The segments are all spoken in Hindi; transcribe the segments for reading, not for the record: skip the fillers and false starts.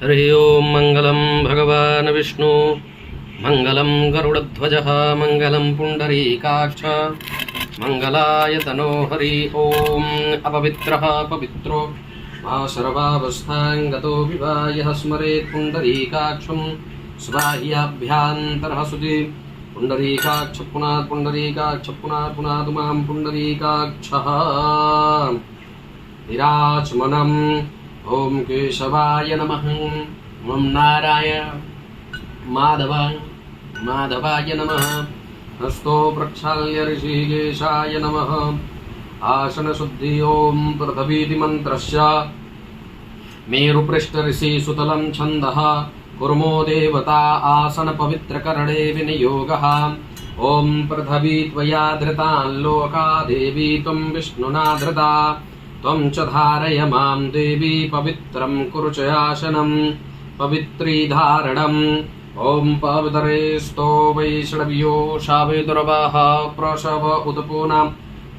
हरि ओं मंगलम भगवान विष्णु मंगलम गरुड़ध्वजः मंगलम पुंडरीकाक्ष मंगलाय तनो हरि ओं अपवित्रः पवित्रो मा सर्वावस्थां गतो विवायः स्मरेत् पुंडरीकाक्षं स्वाह्याभ्यान्तरः सुधि पुंडरीकाक्ष पुनात् मां पुंडरीकाक्षः विराजमनम् ओम केशवाय नमः। ओम नारायण माधवाय नमः। हस्तो प्रक्षाल्य ऋषिकेशाय नमः। आसन शुद्धि ओम पृथ्वीति मंत्रस्य मेरुपृष्ठ ऋषि सुतलं छन्दः कुर्मो देवता आसन पवित्रकरणे विनियोगः। ओम पृथ्वी त्वया धृतान् लोका देवी त्वं विष्णुना धृता त्वं च धारय मां देवी पवित्रं कुरु च आसनं पवित्रीधारणम्। ॐ पवितरेस्तो वैष्णव्यो शावेदुर्वाः प्रसव उदपूनां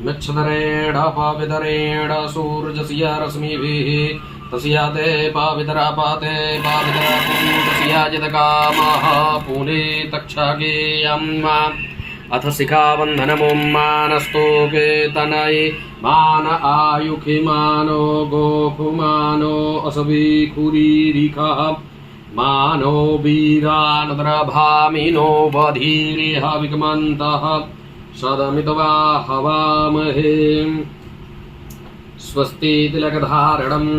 मिच्छदरेण पवितरेण सूर्यस्य रश्मिभिः तस्या ते पवितरापाते पवितरापूतस्याजितकामः पुने तक्षगेयम् अथ शिखाबन्धनमुं मानस्तोके तनये मान आयुखि मानो गोखुमानो असविखुरीरिखः मानो वीरानद्रभामिनो बधीरिह विगमन्तः सदमित्वा हवामहे। स्वस्ति तिलकधारणम्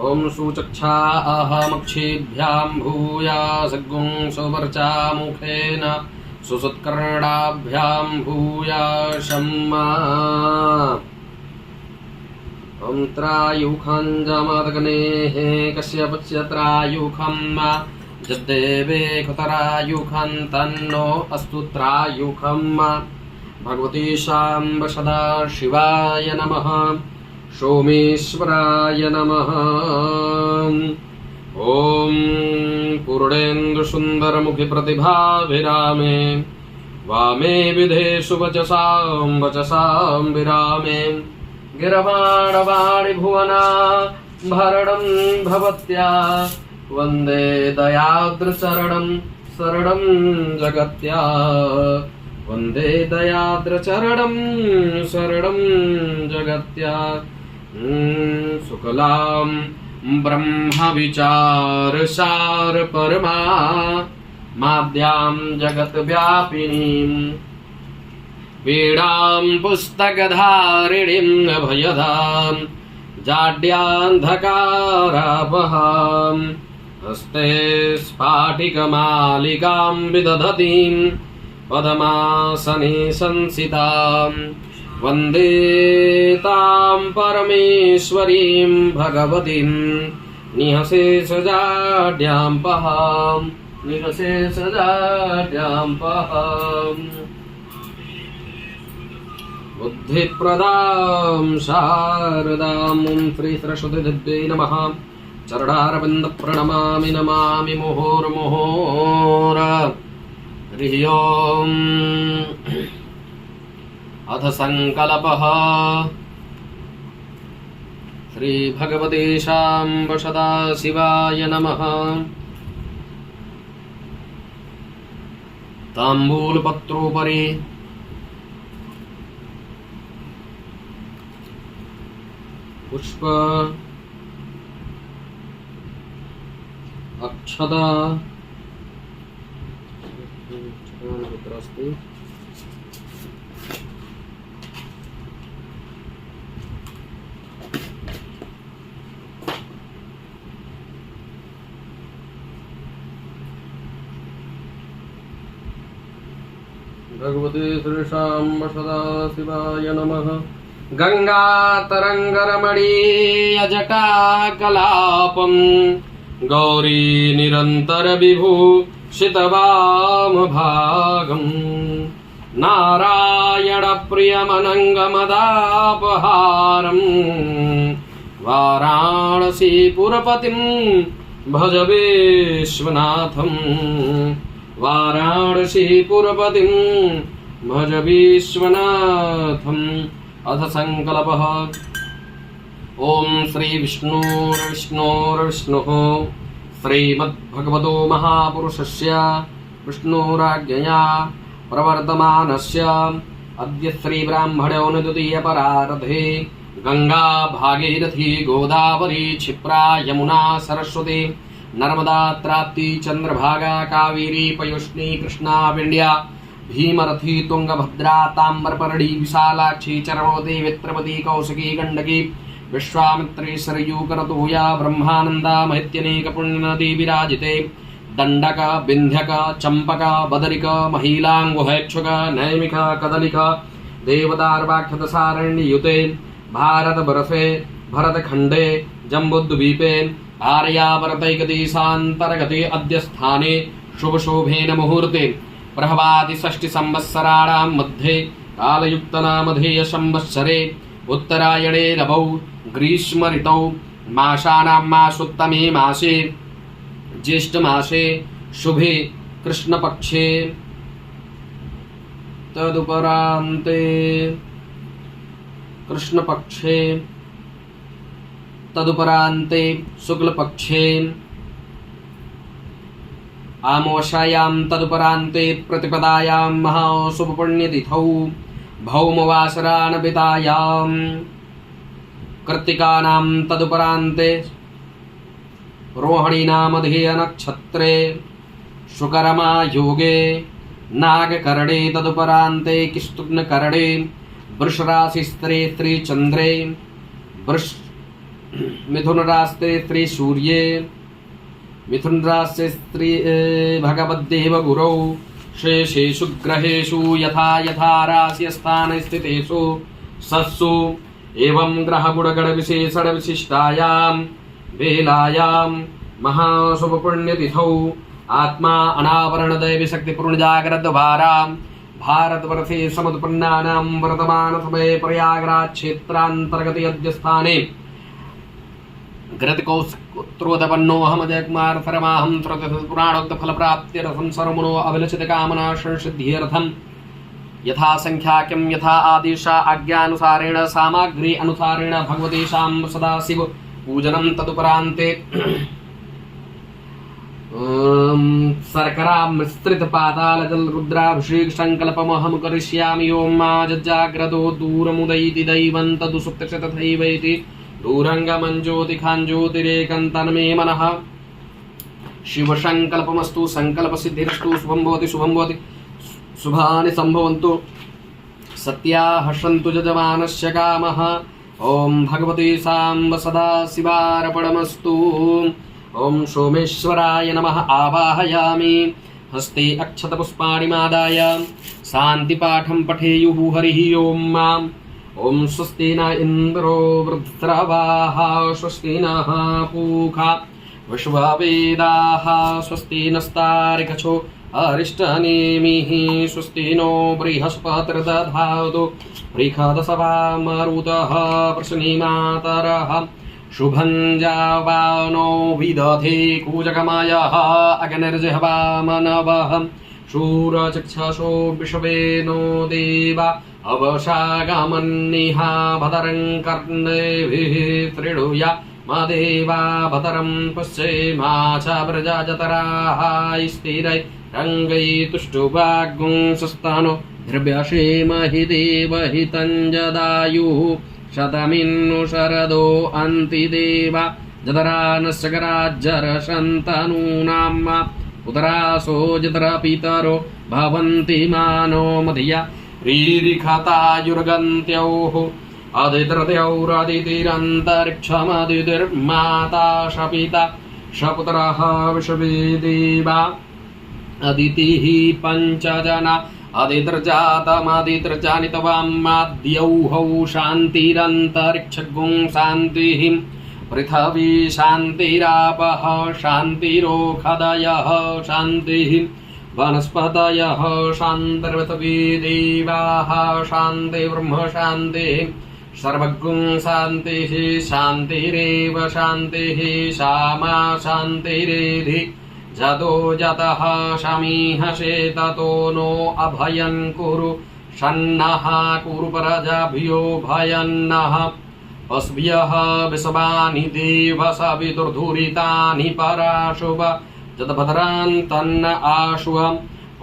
ओम सुचक्षा अहमक्षिभ्यां भूयासगुं सुवर्चा मुखेन सुसुत्कर्णाभ्यां भूयाशम्मा। ओम त्रायुखं जमदग्नेः कश्यपस्य त्रायुखं जद्देवे खुतरायुखं तन्नो अस्तु त्रायुखं। भगवती शाम्ब सदाशिवाय नमः। सोमेश्वराय नमः। ओम पूर्णेन्दु सुंदर मुखि प्रतिभाभिरामे वामे विधेषु वचसां विरामे गिरवाणवाणि भुवना भरणं भवत्या वन्दे दयाद्रचरणं शरणं जगत्या वन्दे दयाद्रचरणं शरणं जगत्या। शुक्लां ब्रह्म विचार सार परमा माद्यां जगत व्यापिनीं वीणां पुस्तकधारिणीं अभयदां जाड्यान्धकारापहां हस्ते स्फाटिकमालिकां विदधतीं पद्मासने संसितां वन्दे तां परमेश्वरीं भगवतीं निःशेषजाड्यां पहां बुद्धिप्रदां शारदां श्री सरस्वती नमः। चरणारविन्द प्रणमामि नमामि मुहुर्मुहुर्। हरि ओम्। अथ संकल्पः श्री भगवते शाम्ब सदाशिवाय नमः। ताम्बूलपत्रोपरि पुष्प अक्षता भगवते श्री शाम्ब सदाशिवाय नमः। गंगातरंगरमणीयजटाकलापं गौरी निरंतर विभूषितवामभागं नारायण प्रियमनंगमदापहारं वाराणसीपुरपतिं भज विश्वनाथं वाराणसीपुरपतिं भज विश्वनाथं अथ संकल्पः। ओम श्री विष्णुर्विष्णुः श्रीमद्भगवतो महापुरुषस्य विष्णुराज्ञया प्रवर्तमानस्य अद्य श्री ब्राह्मणो द्वितीय परारथे गंगा भागीरथी गोदावरी क्षिप्रा यमुना सरस्वती नर्मदा त्राप्ति चंद्रभागा कावेरी पयोष्णी कृष्णा विंध्या भीमरथी तुंगभद्रा ताम्रपर्णी विशालाक्षी चरमवती वित्रवती कौशिकी गंडकी विश्वामित्री सरयू करतोया ब्रह्मानंदा महित्यनेक पुण्यनदी विराजिते दंडक विंध्यक चंपक बदरिक महिलांगुहैक्षुक नैमिक कदलिक देवदार्वाक्षतसारण्ययुते भारतवर्षे भरतखंडे जम्बुद्वीपे आर्यावर्तैकदेशान्तर्गते अद्य स्थाने शुभशोभेन मुहूर्ते प्रभवादि षष्टि संवत्सराणां मध्ये कालयुक्तनामधेय संवत्सरे उत्तरायणे रवौ ग्रीष्म ऋतौ मासानां मासोत्तमे मासे ज्येष्ठ मासे शुभे कृष्णपक्षे तदुपरान्ते कृष्णपक्षे तदुपरान्ते शुक्लपक्षे आमोषायां तदुपरान्ते प्रतिपदायां महाशुभपुण्यतिथौ भौमवासरानबितायां कृत्तिकानां तदुपरान्ते रोहिणीनामधेय नक्षत्रे शुकरमा योगे नागकरणे तदुपरान्ते किस्तुग्नकरणे वृषराशिस्त्रे त्रिचन्द्रे मिथुन रास्ते स्त्री सूर्ये मिथुन रास्ते स्त्री भगवद्देव गुरौ शेषेषु ग्रहेषु यथा यथा राशि स्थान स्थितेषु सत्सु एवं ग्रह गुणगण विशेषण विशिष्टायां वेलायां महाशुभपुण्यतिथौ आत्मा अनावरण दैवी शक्ति पूर्ण जागृत द्वारा भारतवर्षे समुत्पन्नानां वर्तमान समये प्रयागराज क्षेत्रान्तर्गते अद्य स्थाने घृतकौत्रोदपन्नोऽहम जयकुमार परमाहं पुराणोक्त फल प्राप्त्यर्थं सर्वमनो अभिलषित कामना संसिद्ध्यर्थं यथा संख्याक्यं यथा आदेश आज्ञानुसारेण सामग्री अनुसारेण भगवतेषां सदाशिव पूजनं तदुपरान्ते शर्करा मिश्रित पाताल जल रुद्राभिषेक संकल्पमहं करिष्यामि। ओम मा जज्जाग्रतो दूरमुदयति दैवं तदुसुप्तस्य तथैवैति दूरंगमं ज्योतिखाञ्ज्योतिरेकं तन्मे मनः शिव संकल्पमस्तु संकल्प सिद्धिरस्तु शुभं भवति शुभानि सम्भवन्तु सत्या हसन्तु यजमानस्य कामः। ओम भगवते साम्ब सदा शिवार्पणमस्तु। ओम सोमेश्वराय नमः आवाहयामि। हस्ते अक्षतपुष्पाणि मादाय शान्तिपाठं पठेयुः हरिः ओम। ओम स्वस्ति न इंद्रो वृत्रवाः स्वस्ति नः पूषा विश्ववेदाः स्वस्ति नस्तार्क्ष्यो अरिष्टनेमिः स्वस्ति नो बृहस्पतिर्दधातु बृहदसवा मरुतः प्रश्निमातरः शुभं जावानो विदधे कूजकमायः अग्निर्जिह्वा मनवः शूरचक्षसो विश्वे नो देवा अवशागमन्निहा भदरं कर्णेभिः त्रिडुया मदेवा भदरं पश्येमा च व्रजजतराः स्थिरै रङ्गै तुष्टुवाग्गुंसस्तानो द्रव्यसेमहि देवहितं जदायुः शतमिन्नु शरदो अन्तिदेवा जतरानशकराज्जरशन्तनूनां उतरासो जतरपितरो भवन्ति मानो मधिया रीरिखतायुर्गन्त्योः अदितिरतिरन्तरिक्षमदितिर्माता शपिता शपुत्रः विश्वे देवा अदितिः पञ्चजना अदितिर्जातमदितिर्जानितवामाद्यौहौ शान्तिरन्तरिक्षगुं शान्तिः पृथिवी शान्तिरापः शान्तिरोषधयः शान्तिः वनस्पतयः शान्तिर्पृथिवी देवाः शान्ति ब्रह्म शान्तिः सर्वगुं शान्तिः शान्तिरेव शान्तिः सामा शान्तिरेधि जतो जतः शमीहसे ततो नो अभयं कुरु षण्णः कुरुपरजाभ्यो भयन्नः पस्भ्यः विषवानि देवसविदुर्धुरितानि पराशुभ जतभद्रान्तन्न आशुव।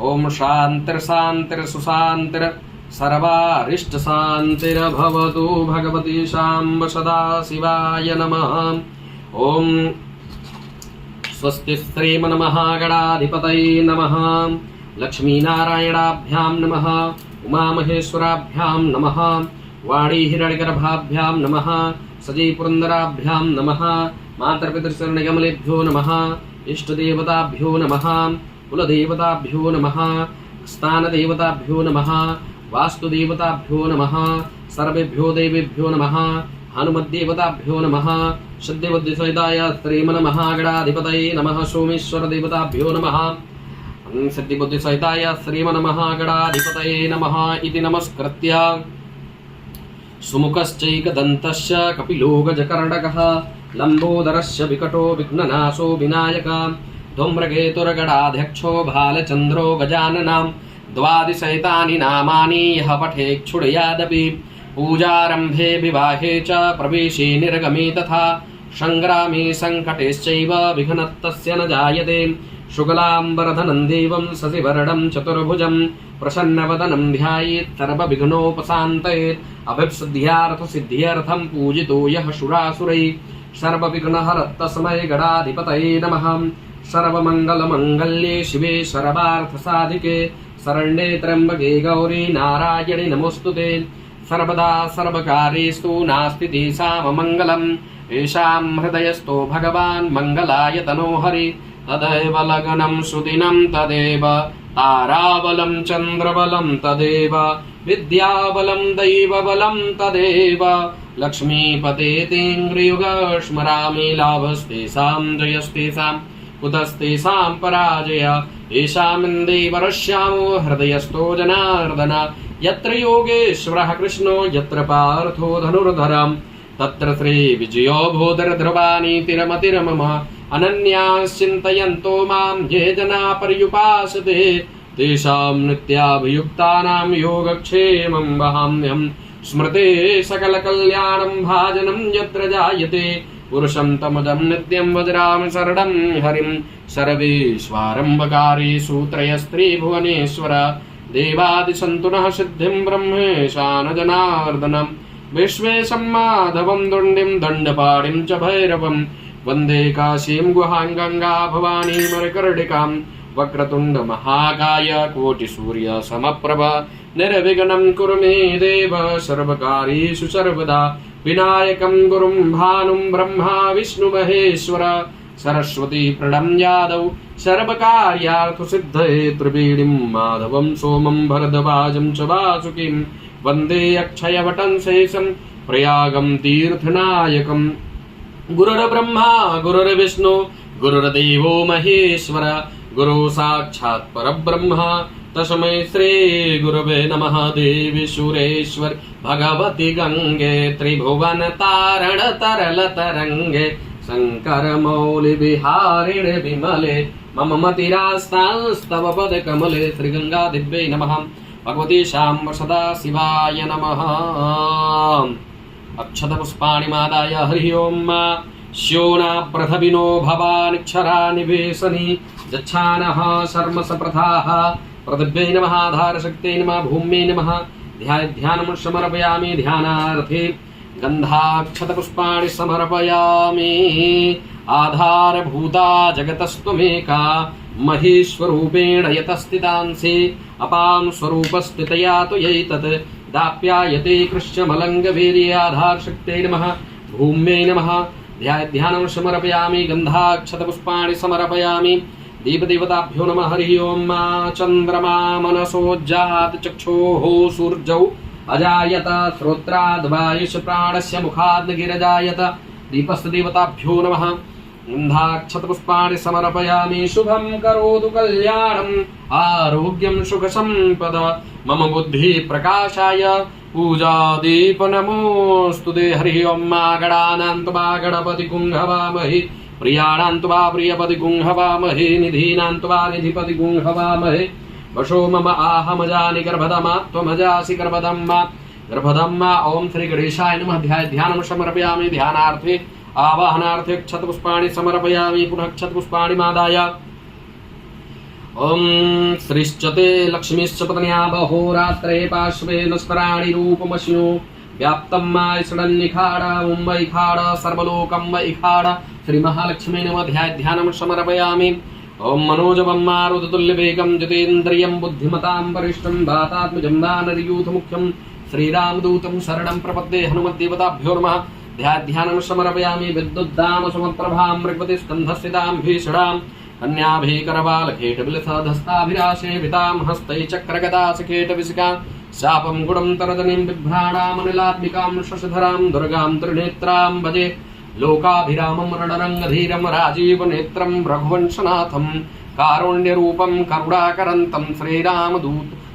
ॐ शान्तिर्शान्तिर्सुशान्तिर् सर्वारिष्टशान्तिर्भवतु। भगवती शाम्ब सदाशिवाय नमः। ॐ स्वस्ति श्रीमन्महागणाधिपतये नमः। लक्ष्मीनारायणाभ्यां नमः। उमामहेश्वराभ्यां नमः। वाणी हिरण्यगर्भाभ्यां नमः। सजीपुरन्दराभ्यां नमः। मातृपितृचरणकमलेभ्यो नमः। इष्टदेवताभ्यो नमः। कुलदेवताभ्यो नमः। स्थानदेवताभ्यो नमः। वास्तुदेवताभ्यो नमः। सर्वेभ्यो देवेभ्यो नमः। हनुमद्देवताभ्यो नमः। सिद्धिबुद्धिसहिताय श्रीमन्महागणाधिपतये नमः। सोमेश्वरदेवताभ्यो नमः। सिद्धिबुद्धिसहिताय श्रीमन्महागणाधिपतये नमः इति नमस्कृत्य सुमुखश्चैकदन्तस्य कपिलो गजकर्णकः लम्बोदरस्य विकटो विघ्ननाशो विनायकः धूम्रकेतुर्गणाध्यक्षो भालचन्द्रो गजाननः द्वादशैतानि नामानि यः पठेच्छुडयादपि पूजारम्भे विवाहे च प्रवेशे निर्गमे तथा संग्रामे संकटेश्चैव विघ्नस्तस्य न जायते शुक्लाम्बरधरं देवं शशिवर्णं चतुर्भुजं प्रसन्नवदनं ध्यायेत् सर्वविघ्नोपशान्तयेत् अभिष्टसिद्ध्यर्थं पूजितो यः सुरासुरैः सर्वविघ्नहरत्तस्मै गणाधिपतये नमः। सर्वमङ्गलमङ्गल्ये शिवे सर्वार्थसाधिके शरण्ये त्र्यम्बके गौरी नारायणि नमोऽस्तुते। सर्वदा सर्वकार्येषु नास्ति तेषाममङ्गलम् येषां हृदयस्थो भगवान् मङ्गलाय तनो हरि तदेव लग्नं सुदिनं तदेव ताराबलं चन्द्रबलं तदेव विद्याबलं दैवबलं तदेव लक्ष्मीपते तेऽङ्घ्रियुगं स्मरामि लाभस्तेषां जयस्तेषां कुतस्तेषां पराजय येषामिन्देवरश्यामो हृदयस्थो जनार्दन यत्र योगेश्वरः कृष्णो यत्र पार्थो धनुर्धरम् तत्र श्रीविजयो भूधरध्रुवानीतिरमतिरमम अनन्याश्चिन्तयन्तो मां ये जना पर्युपासते तेषां नित्याभियुक्तानां योगक्षेमं वहाम्यहम् स्मृते सकलकल्याणं भाजनं यत्र जायते पुरुषं तमदं नित्यं वज्रामि शरणं हरिं सर्वेश्वरम्बकारी सूत्रयस्त्रीभुवनेश्वर देवादिसन्तुनः सिद्धिं ब्रह्मेशान जनार्दनं विश्वेशं माधवं दुण्डिं दण्डपाणिं च भैरवं वन्दे काशीं गुहां गंगा भवानी मरकर्णिकां वक्रतुण्ड महाकाय कोटिसूर्य समप्रभ निर्विघ्नं कुरु मे देव सर्वकार्येषु सर्वदा विनायकं गुरुं भानुं ब्रह्मा विष्णु महेश्वर सरस्वती प्रणम्यादौ सर्वकार्यार्थसिद्धये त्रिवेणीं माधवं सोमं भरद्वाजं च वासुकीं वन्दे अक्षयवटं शेषं प्रयागं तीर्थनायकं गुरुर्ब्रह्मा गुरुर्विष्णु गुरुर्देवो महेश्वर गुरु साक्षात् परब्रह्म तस्मै श्री गुरवे नमः। देवी सुरेश्वर भगवती गंगे त्रिभुवन तारण तरल तरंगे शंकर मौलि विहारिणे विमले मम मतिरास्तास्तव पद कमले श्री गंगा दिव्यै नमः। भगवती शाम्ब सदा शिवाय नमः। अक्षत पुष्पाणि मादाय हरि ओम श्योना प्रथविनो भवानिक्षरा निवेशनी जच्छानः शर्मस प्रथाः पृथिव्यै नमः। आधारशक्त्यै नमः। भूम्यै नमः। ध्यानं समर्पयामि ध्यानार्थे गन्धाक्षतपुष्पाणि समर्पयामि। आधारभूता जगतस्त्वमेका महेश्वरूपेण यतस्थितांसि अपां स्वरूपस्थितया त्वयैतत् दाप्यायते कृष्णमलङ्गवीर्ये। आधारशक्त्यै नमः। भूम्यै नमः। ध्यानं समर्पयामि। गन्धाक्षतपुष्पाणि समर्पयामि। देवदेवताभ्यो नमः। हरि ओम चन्द्रमा मनसोज्जात चक्षुः सूर्यौ अजायत श्रोत्राद् वायुष प्राणस्य मुखाद् गिरजायत दीपस्तदेवताभ्यो नमः। गन्धाक्षतपुष्पाणि समर्पयामि। शुभं करोतु कल्याणम् आरोग्यं सुखसम्पद मम बुद्धि प्रकाशाय पूजादीपनमोऽस्तु ते। हरि ओम गणानां त्वा गणपति गुंहवामहि प्रियाणां त्वा प्रियपति गुंहवामहे निधीनां त्वा निधिपति गुंहवामहे वशो मम आहमजानि गर्भदमा त्वमजासि गर्भदम्मा गर्भदम्मा। ओम श्री गणेशाय नमः। ध्यानं समर्पयामि। ध्यानार्थे आवाहनार्थे क्षतपुष्पाणि समर्पयामि। पुनः क्षतपुष्पाणि मादाय। ओम श्रीश्चते लक्ष्मीश्च पत्न्या बहोरात्रे पार्श्वे नस्पराणि रूपमश्नु व्याप्तं मायसडन्निखाडा मुम्बैखाड सर्वलोकं वैखाड। श्री महालक्ष्मी नमः। ध्यानं समर्पयामि। ओम मनोजवं मारुततुल्यवेगं जितेन्द्रियं बुद्धिमतां वरिष्ठं वातात्मजं वानरयूथमुख्यं श्रीरामदूतं शरणं प्रपद्ये। हनुमद्देवताभ्यो नमः। ध्यानं समर्पयामि। विद्युद्दाम समप्रभां मृगवती स्कन्धस्थितां भीषणां कन्याभिकरवालखेटबिलसधस्ताभिराशेवितां हस्तैचक्रगदासखेटविशिकां शापं गुडं तरजनीं बिभ्राणामनिलात्मिकां शशधरां दुर्गां त्रिनेत्रां भजे लोकाभिरामं रणरङ्गधीरं राजीवनेत्रं रघुवंशनाथं कारुण्यरूपं करुणाकरन्तं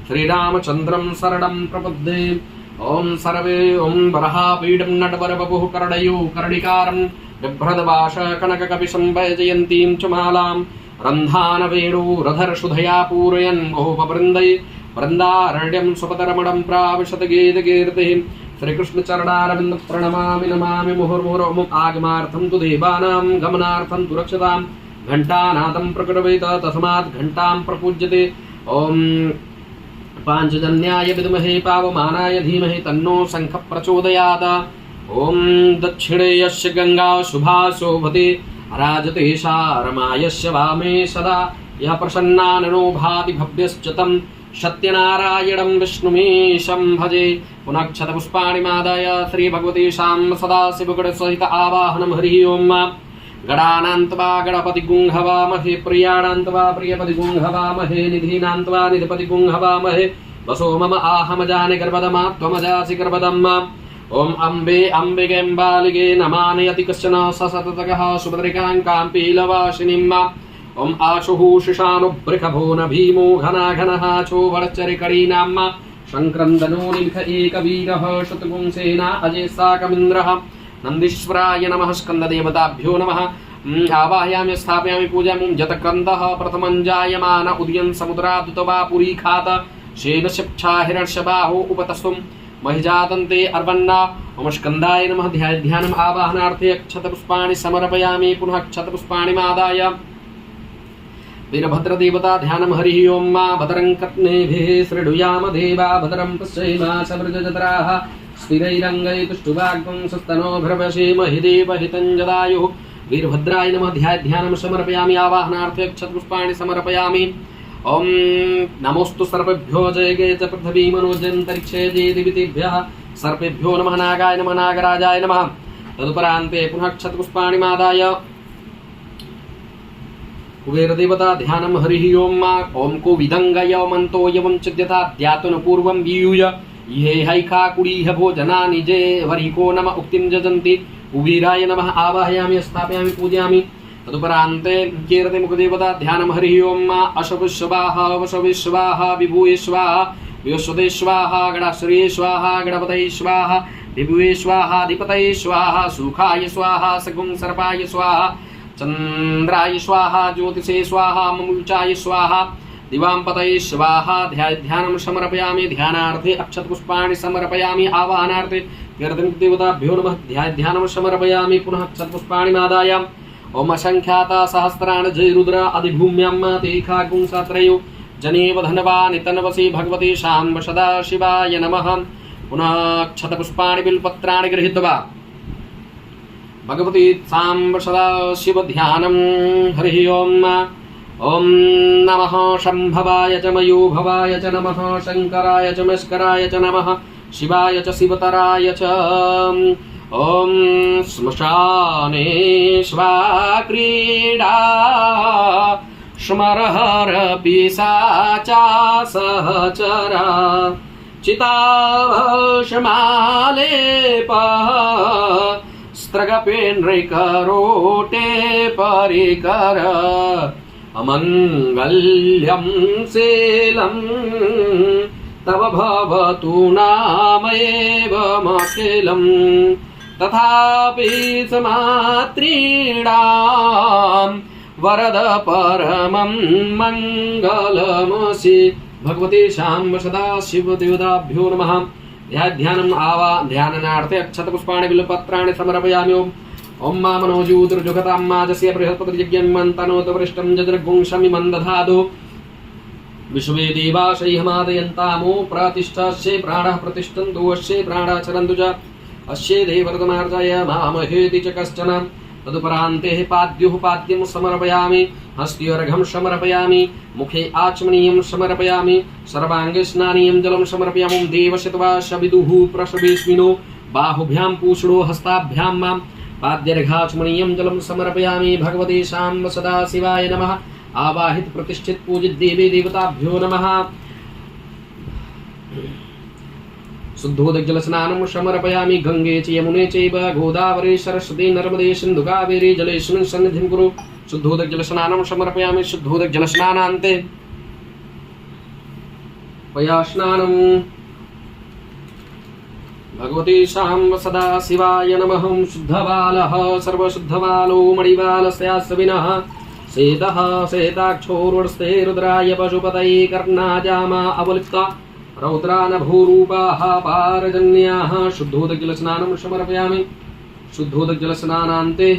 श्रीरामचन्द्रं शरणं प्रपद्ये। ओम सर्वे ओम वराहपीडं नटवरवपुः कर्णयो कर्णिकारं बिभ्रदवाश कनककपिशं वैजयन्तीं च मालां रन्धानवेणुरधरसुधया पूरयन् गोपवृन्दै वृन्दारण्यं स्वपदरमणं प्राविशतगीतकीर्तिः। श्रीकृष्णचरणारविन्द प्रणमामि नमामि मुहुर्मुहुर्मुम् आगमार्थं तु देवानां गमनार्थं तु रक्षतां घण्टानादं प्रकटवेत तस्मात् घण्टां प्रपूज्यते। ओम पांचजन्याय विद्महे पावमानाय धीमहि तन्नो शंख प्रचोदयात्। ओम दक्षिणे यस्य गंगा शुभा शोभते राजते सा रमायस्य वामे सदा यः प्रसन्नाननो भाति भव्यश्च तं सत्यनारायणं विष्णुमीशं भजे। पुनः क्षतपुष्पाणि मादाय श्री भगवतीशां सदाशिवगणसहित आवाहनं। हरिः ओम। गणानान्त्वा गणपति गुंहवामहे प्रियाणान्त्वा प्रियपति गुंहवामहे निधीनान्त्वा निधिपति गुंहवामहे वसो मम आहमजानि गर्भदमा त्वमजासि गर्भदम्मा। ओम अम्बे अम्बिकेऽम्बालिके नमानयति कश्चन ससततकः सुभद्रिकां काम्पीलवासिनीम्। ओम आशुः शिशानुबृखभो न भीमो घनाघनः चोभरचरिकरीणाम् शङ्क्रन्दनो निमिष एकवीरः शतपुंसेना अजेसाकमिन्द्रः। नन्दीश्वराय नमः। स्कन्ददेवताभ्यो नमः। आवाहयामि स्थापयामि पूजयामि। जतक्रन्दः प्रथमं जायमान उदयन् समुद्रादुतवा पुरीखात शेन शिक्षा हिरण्यबाहो उपतस्तुं महिजातन्ते अर्वन्ना। ओम स्कन्दाय नमः। ध्यानम् आवाहनार्थे क्षतपुष्पाणि समर्पयामि। पुनः क्षतपुष्पाणि मादाय। वीरभद्रदेवता ध्यानं। हरिः ओम। भद्रं कर्णेभिः शृणुयाम देवा भद्रं पश्येमाशवृजजत्राः स्थिरैरङ्गैतुष्टुवाग्ं सस्तनोभिर्वशेमहि देवहितं जदायुः। वीरभद्राय नमः। ध्यानं समर्पयामि। आवाहनार्थे क्षतपुष्पाणि समर्पयामि। ओम नमोस्तु सर्वेभ्यो जयगे च पृथ्वी मनोजन्तरिक्षे जयदिवितेभ्यः सर्वेभ्यो नमः। नागाय नमः। नागराजाय नमः। तदुपरान्ते पुनः क्षतपुष्पाणि मादाय कुबेरदेवता ध्यानं। हरिः ओम। ओम को विदङ्गय मन्तो यवं चिद्यता ध्यातुन पूर्वं वियूय ये हैखाकुडीह भोजनानि जे वरिको नम उक्तिं जजन्ति। कुबेराय नमः। आवाहयामि स्थापयामि पूजयामि। तदुपरान्ते कीर्ति मुखदेवता ध्यानं। हरिः ओम। अशविश्वाहा वशविश्वाहा विभुवे स्वाहा विश्वदे स्वाहा गणाश्रये स्वाहा गणपतये स्वाहा विभुवे स्वाहा अधिपतये स्वाहा सुखाय स्वाहा सगुं सर्पाय स्वाहा चन्द्राय स्वाहा ज्योतिषे स्वाहा ममुचाय स्वाहा दिवांपतये स्वाहा। ध्यानं समर्पयामि। ध्यानार्थे अक्षतपुष्पाणि समर्पयामि। आवाहनार्थे कीर्तिमुखदेवताभ्यो नमः। ध्यानं समर्पयामि। पुनः अक्षतपुष्पाणि मादाय। ओम असंख्याता सहस्राणि जय रुद्र अधिभूम्यां तेखागुं सात्रयो जनेव धनवानि तन्वसी भगवती शाम्ब सदाशिवाय नमः। पुनः क्षतपुष्पाणि बिल्वपत्राणि गृहीत्वा भगवती साम्ब सदाशिव ध्यानं। हरिः ओम। ओम नमः शंभवाय च मयोभवाय च नमः शंकराय च मस्कराय च नमः शिवाय च शिवतराय च। ओम श्मशाने श्वा क्रीडा स्मरहर पिशाचा सहचरा चिताभस्मालेपः स्त्रगपेन्द्रिकरोटे परिकर अमङ्गल्यं शीलं तव भवतु नामैवमखिलम् तथापि समात्रीणां वरद परमं मङ्गलमसि भगवते शाम्ब सदाशिवदेवताभ्यो नमः। ध्यानम् ध्यानार्थे अक्षतपुष्पाणि बिल्वपत्राणि समर्पयामि। ओम मा मनोजूतुर्जुगतां माजस्य बृहस्पतिर्यज्ञन्मन्तनोत वृष्टं जजृगुंशमिमं दधातु। विश्वे देवाशैहमादयन्तामो प्रतिष्ठास्ये प्राणः प्रतिष्ठन्तु अश्ये प्राणः चरन्तु च अश्ये देवर्तमार्जय मामहेति च कश्चन। तदुपरान्ते पाद्युः पाद्यं समर्पयामि। हस्त्योर्घं समर्पयामि। मुखे आचमनीयं समर्पयामि। सर्वाङ्गे स्नानीयं जलं समर्पयामि। देवशतवास्य विदुः प्रसवेस्मिनो बाहुभ्यां पूषणो हस्ताभ्यां मां पाद्यर्घाचमनीयं जलं समर्पयामि। भगवते शाम्ब सदाशिवाय नमः। आवाहित प्रतिष्ठित पूजित देवी देवताभ्यो नमः। शुद्धोदकजलस्नानं समर्पयामि। गंगे च यमुने चैव गोदावरी सरस्वती नर्मदे सिन्धु कावेरी जलेऽस्मिन् सन्निधिं कुरु। शुद्धोदकजलस्नानं समर्पयामि। शुद्धोदकजलस्नानान्ते पयास्नानं। भगवते शाम्ब सदाशिवाय नमः। शुद्धबालः सर्वशुद्धबालो मणिबालस्यास्विनः शेतः शेताक्षोर्वस्ते रुद्राय पशुपतये कर्णाजामा अवलिप्ता रौद्रानभूरूपाः पारजन्याः। शुद्धोदकजलस्नानं समर्पयामि। शुद्धोदकजलस्नानान्ते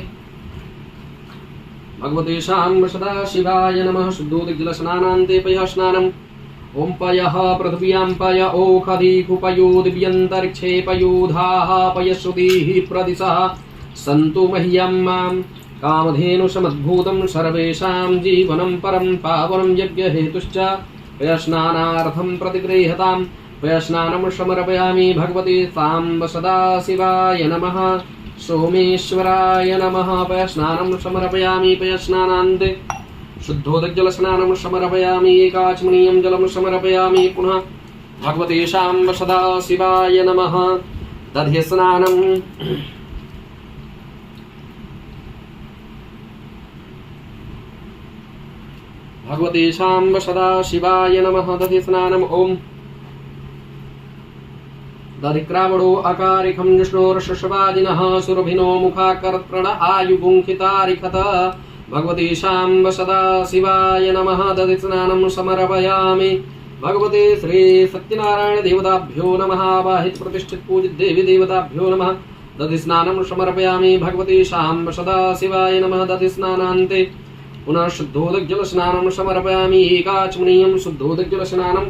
भगवते शाम्ब सदाशिवाय नमः। शुद्धोदकजलस्नानान्ते पयःस्नानम्। ओं पयः पृथिव्यां पय ओखधिकुपयो दिव्यन्तरिक्षे पयोधाः पयश्रुतिः प्रदिशः सन्तु मह्यं मां कामधेनु समद्भूतं सर्वेषां जीवनं परं पावनं यज्ञहेतुश्च पयस्नानार्थं प्रतिगृह्यताम्। पयस्नानं समर्पयामि। भगवते शाम्ब सदाशिवाय नमः। सोमेश्वराय नमः। पयस्नानं समर्पयामि। पयस्नानान्ते शुद्धोदकजलस्नानं समर्पयामि। एकाचमनीयं जलं समर्पयामि। पुनः भगवते शाम्ब सदाशिवाय नमः। दध्यस्नानं भगवते शाम्ब सदाशिवाय नमः। दधिस्नानम्। ओम दधिक्रामणो अकारिखं जिष्णोर्षशवादिनः सुरभिनो मुखाकर्त्रण आयुगुंखितारिखत। भगवते शाम्ब सदाशिवाय नमः। दधिस्नानं समर्पयामि। भगवते श्री सत्यनारायण देवताभ्यो नमः। आवाहित प्रतिष्ठित पूजित देवी देवताभ्यो नमः। दधिस्नानं समर्पयामि। भगवते शाम्ब सदाशिवाय नमः। दधिस्नानान्ते पुनः शुद्धोदकजलस्नानं समर्पयामि। एकाचमनीयं शुद्धोदकजलस्नानं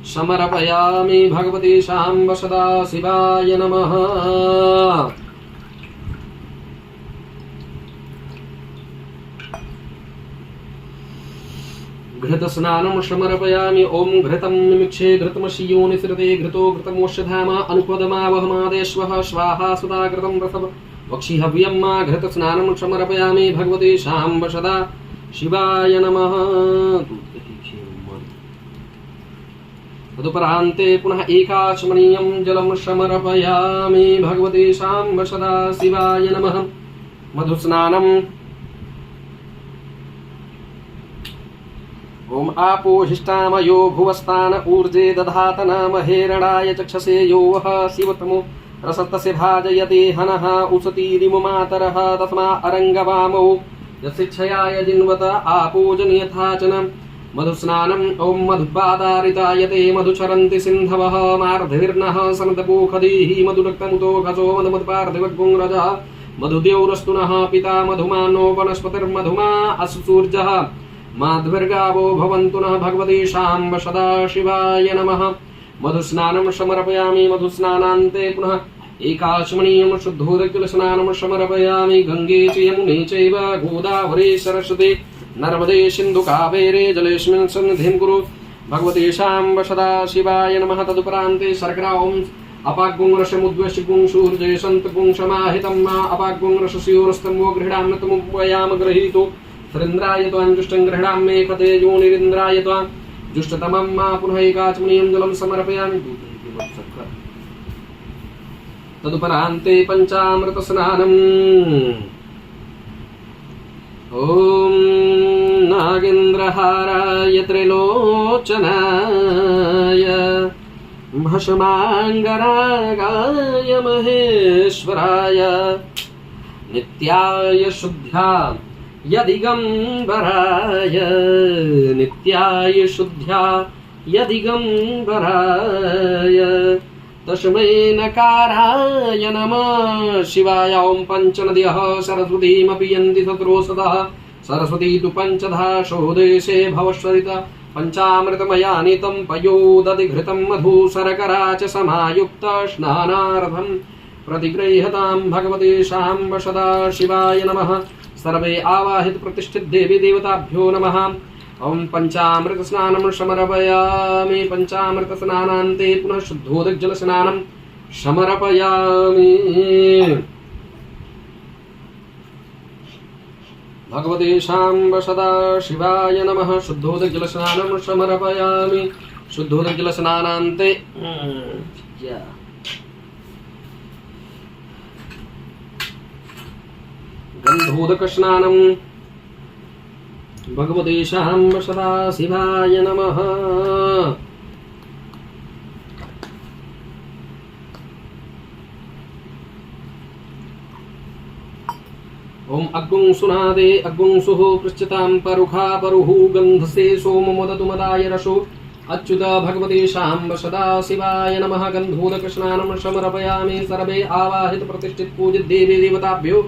समर्पयामि। भगवते शाम्ब सदाशिवाय नमः। घृतस्नानं समर्पयामि। ओम घृतं मिमिक्षे घृतमशियो निसृते घृतो घृतमोषधाम अनुपदमावहमादेश्वः स्वाहा सदा घृतं रसव वक्षि हव्यं मा घृतस्नानं समर्पयामि। भगवते शाम्ब सदा शिवाय नमः। तदुपरान्ते पुनः एकाचमनीयं जलं समर्पयामि। भगवते शाम्ब सदाशिवाय नमः। मधुस्नानम्। ओम आपोहिष्टामयो भुवस्तान ऊर्जे दधात नाम हेरणाय चक्षसे यो वः शिवतमो रसतस्य भाजयते हनः उशतीरिमु मातरः तस्मा अरङ्गवामौ यशिक्षयाय जिन्वत आपूजनीयथाचन। मधुस्नानम्। ओम मधुपादारितायते मधुचरन्ति सिन्धवः मार्धिर्नः सनदपोखदीः मधुरक्तमुतो खसो मधुमत्पार्थिवगुंरजः मधुदेवरस्तुनः पिता मधुमानो वनस्पतिर्मधुमा असुसूर्जः माध्वर्गावो भवन्तु नः। भगवते शाम्ब सदाशिवाय नमः। मधुस्नानं समर्पयामि। मधुस्नानान्ते पुनः एकाचमनीयं शुद्धोदकजलस्नानं समर्पयामि। गंगे च यमुने चैव गोदावरी सरस्वती नर्मदे सिन्धु कावेरी जलेऽस्मिन् सन्निधिं कुरु। भगवते शाम्ब सदाशिवाय नमः। तदुपरान्ते शर्करा। ओम अपाग्गुंरसमुद्वस्य गुंशूर्जय सन्त गुंशमाहितं मा अपाग्गुंरसस्योरस्तम्भो गृह्णाम्यतमुपयाम गृहीतो सुरेन्द्राय त्वां जुष्टं गृह्णाम्ये कतेजो निरिन्द्राय त्वां जुष्टतमं मा। पुनः एकाचमनीयं जलं समर्पयामि। तदुपरान्ते पञ्चामृतस्नानम्। ओम नागेन्द्रहाराय त्रिलोचनाय भस्माङ्गरागाय महेश्वराय नित्याय शुद्ध्या यदिगंबराय नित्याय शुद्ध्या यदिगंबराय तस्मै नकाराय नमः शिवाय। ॐ पञ्चनद्यः सरस्वतीमपि यन्ति तत्रो सदा सरस्वती तु पञ्चधा शोदेशे भवस्वरित पञ्चामृतमयानितं पयोदधिघृतं मधु शर्करा च समायुक्त स्नानार्थं प्रतिगृह्यतां भगवते शाम्ब सदा शिवाय नमः। सर्वे आवाहित प्रतिष्ठित देवी देवताभ्यो नमः। ॐ पञ्चामृत स्नानं समर्पयामि। पञ्चामृत स्नानान्ते पुनः शुद्धोदकजल स्नानं समर्पयामि। भगवते शाम्ब सदा शिवाय नमः। शुद्धोदकजल स्नानं समर्पयामि। शुद्धोदकजल स्नानान्ते गन्धोदक स्नानं भगवते शाम्ब सदा शिवाय नमः। ॐ अग्गुं सुनादे अग्गुं सुः पृच्छतां परुखा परुः गन्धसे सोम मोदतु मदाय रसो अच्युत भगवते शाम्ब सदा शिवाय नमः। गन्धोदक स्नानं समर्पयामि। सर्वे आवाहित प्रतिष्ठित पूजित देवी देवताभ्यो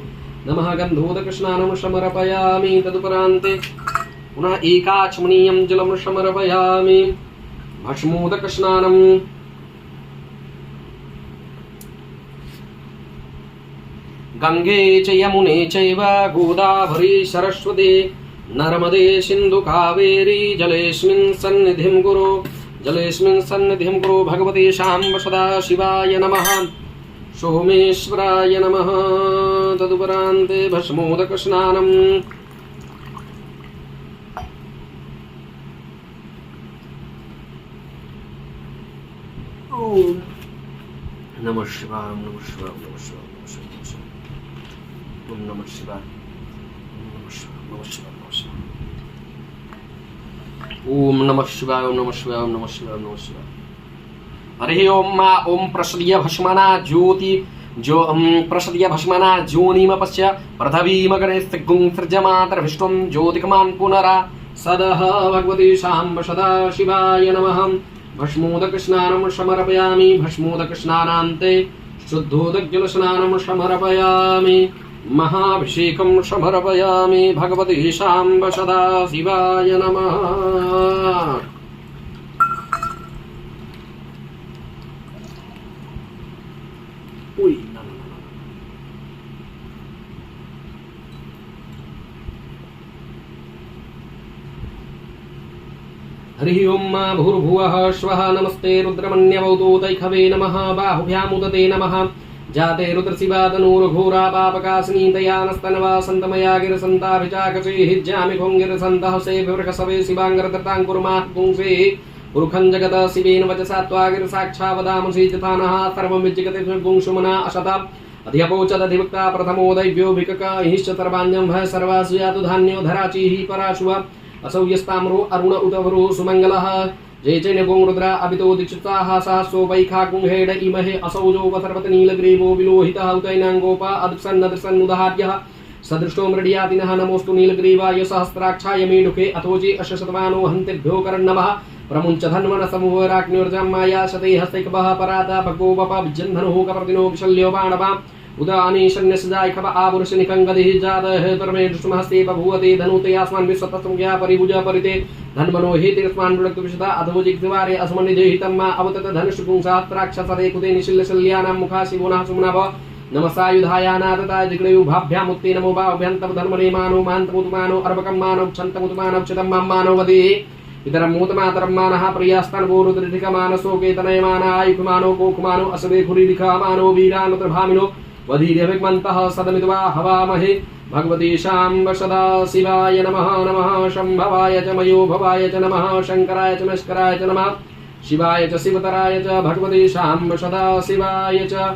नमः। गन्धोदक स्नानं समर्पयामि। तदुपरान्ते पुनः एकाचमनीयं जलं समर्पयामि। भस्मोदक स्नानं गंगे च यमुने चैव गोदावरी सरस्वती नर्मदे सिन्धु कावेरी जलेस्मिन् सन्निधिं कुरु भगवते शाम्ब सदा शिवाय नमः। सोमेश्वराय नमः। तदुपरान्ते भस्मोदक स्नानं नमः शिवाय नमः शिवाय नमः शिवाय ओम नमः शिवाय नमः शिवाय नमः शिवाय नमः शिवाय ओम नमः शिवाय ओम नमः शिवाय ओम नमः शिवाय नमः शिवाय। हरि ओम मा ओम प्रसदीय भस्मना ज्योति जो प्रसदीय भस्मना ज्योनिमपश्य पृथ्वीमगणेस्तिगुं सृजमातर्विश्वं ज्योतिकमान् पुनरा सदः भगवते शाम्ब सदा शिवाय नमः। भस्मोदक स्नानं समर्पयामि। भस्मोदक स्नानान्ते शुद्धोदकजल स्नानं समर्पयामि। महाभिषेकं समर्पयामि। भगवते शाम्ब सदा शिवाय नमः। हरि ओम भूर्भुवः स्वः नमस्ते रुद्रमन्यवौतो तैखवे नमः। बाहुभ्यामुदते नमः। जाते रुद्रशिवा तनूर्घोरा पापकाशिनी दयानस्तनवा सन्तमया गिरसन्ताभिचाकशेहिज्यामि भुङ्गिरसन्तः से विवृकसवे शिवाङ्गरदत्ताङ्कुर्माः पुंसे पुरुखं जगत शिवेन वचसा त्वा गिरसाक्षावदामसि यथा नः सर्वं विज्जगते पुंसुमना अशता अधियपोचदधिवक्ता प्रथमो दैव्यो भिकक हिश्च सर्वाण्यं भय सर्वासु यातु धान्यो धराचिः पराशुव असौ यस्ताम्रो अरुण उतवरो सुमङ्गलः जय चैन गों रुद्रा अभितो दीक्षिताः सहस्रो वैखा कुंहेड इमहे असौजो वसर्वत नीलग्रीवो विलोहितः उतैनाङ्गोपा अदृसन्नुदहार्यः सदृष्टो मृडियातिनः नमोस्तु नीलग्रीवाय सहस्राक्षाय मेढुके अथोजे अशशतमानो हन्तेभ्यो कर्णमः प्रमुञ्च धन्वन समूहराज्ञोर्जं माया शते हस्तैकवः पराता भगो वपा विजन्धनुः कप्रतिनो विशल्यो बाणवाम् उदानीशन्यसजाय खव आपुरुष निकंगदिः जातः परमे दुष्महस्ते बभूवते धनुते आस्मान् विश्वतत्संज्ञा परिभुज परिते धन्मनो हेतिरस्मान् वृक्तु विशदा अधोजिग्द्वारे अस्मन्निदेहितं मा अवतत धनुषपुंसात्राक्षसते कुते निशिल्लशल्यानां मुखा शिवोनः सुम्नव नमसायुधायानादताय दिग्नयुभाभ्यामुत्ते नमो बाहुभ्यन्तव धर्मने मानो मान्तमुतमानो अर्भकं मानव क्षन्तमुतमानव क्षतं मां मानो वदे इतरं मूतमातरं मानः प्रियास्तनवोरुदृढिकमानसो केतनयमाना आयुकुमानो गोकुमानो असवे खुरीलिखामानो वीरानुत्रभामिनो वधीर्यभिग्मन्तः सदमित्वा हवामहे भगवते शाम्ब सदा शिवाय नमः। नमः शम्भवाय च मयो भवाय च नमः शङ्कराय च मस्कराय च नमः शिवाय च शिवतराय च भगवते शाम्ब सदा शिवाय च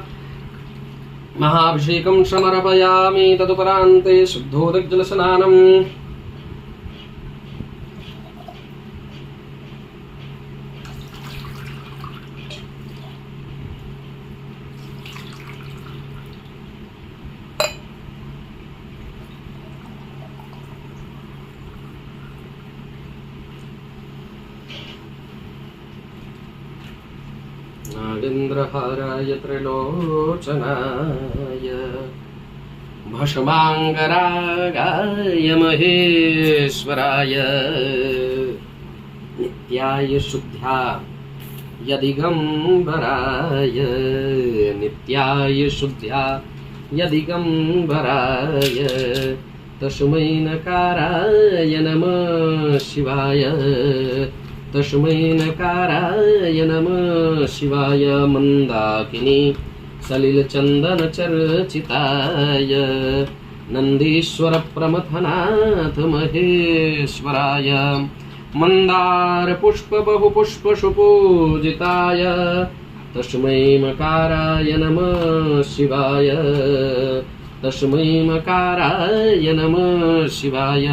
महाभिषेकं समर्पयामि। तदुपरान्ते शुद्धोदकजलस्नानं नागेन्द्रहाराय त्रिलोचनाय भस्माङ्गरागाय महेश्वराय नित्याय शुद्ध्या यदिगम्बराय नित्याय शुद्ध्या यदिगम्बराय तस्मै नकाराय नमः शिवाय तस्मै नकाराय नमः शिवाय मन्दाकिनी सलिलचन्दनचर्चिताय नन्दीश्वर प्रमथनाथ महेश्वराय मंदार पुष्प बहुपुष्प सुपूजिताय तस्मै मकाराय नमः शिवाय तस्मै मकाराय नमः शिवाय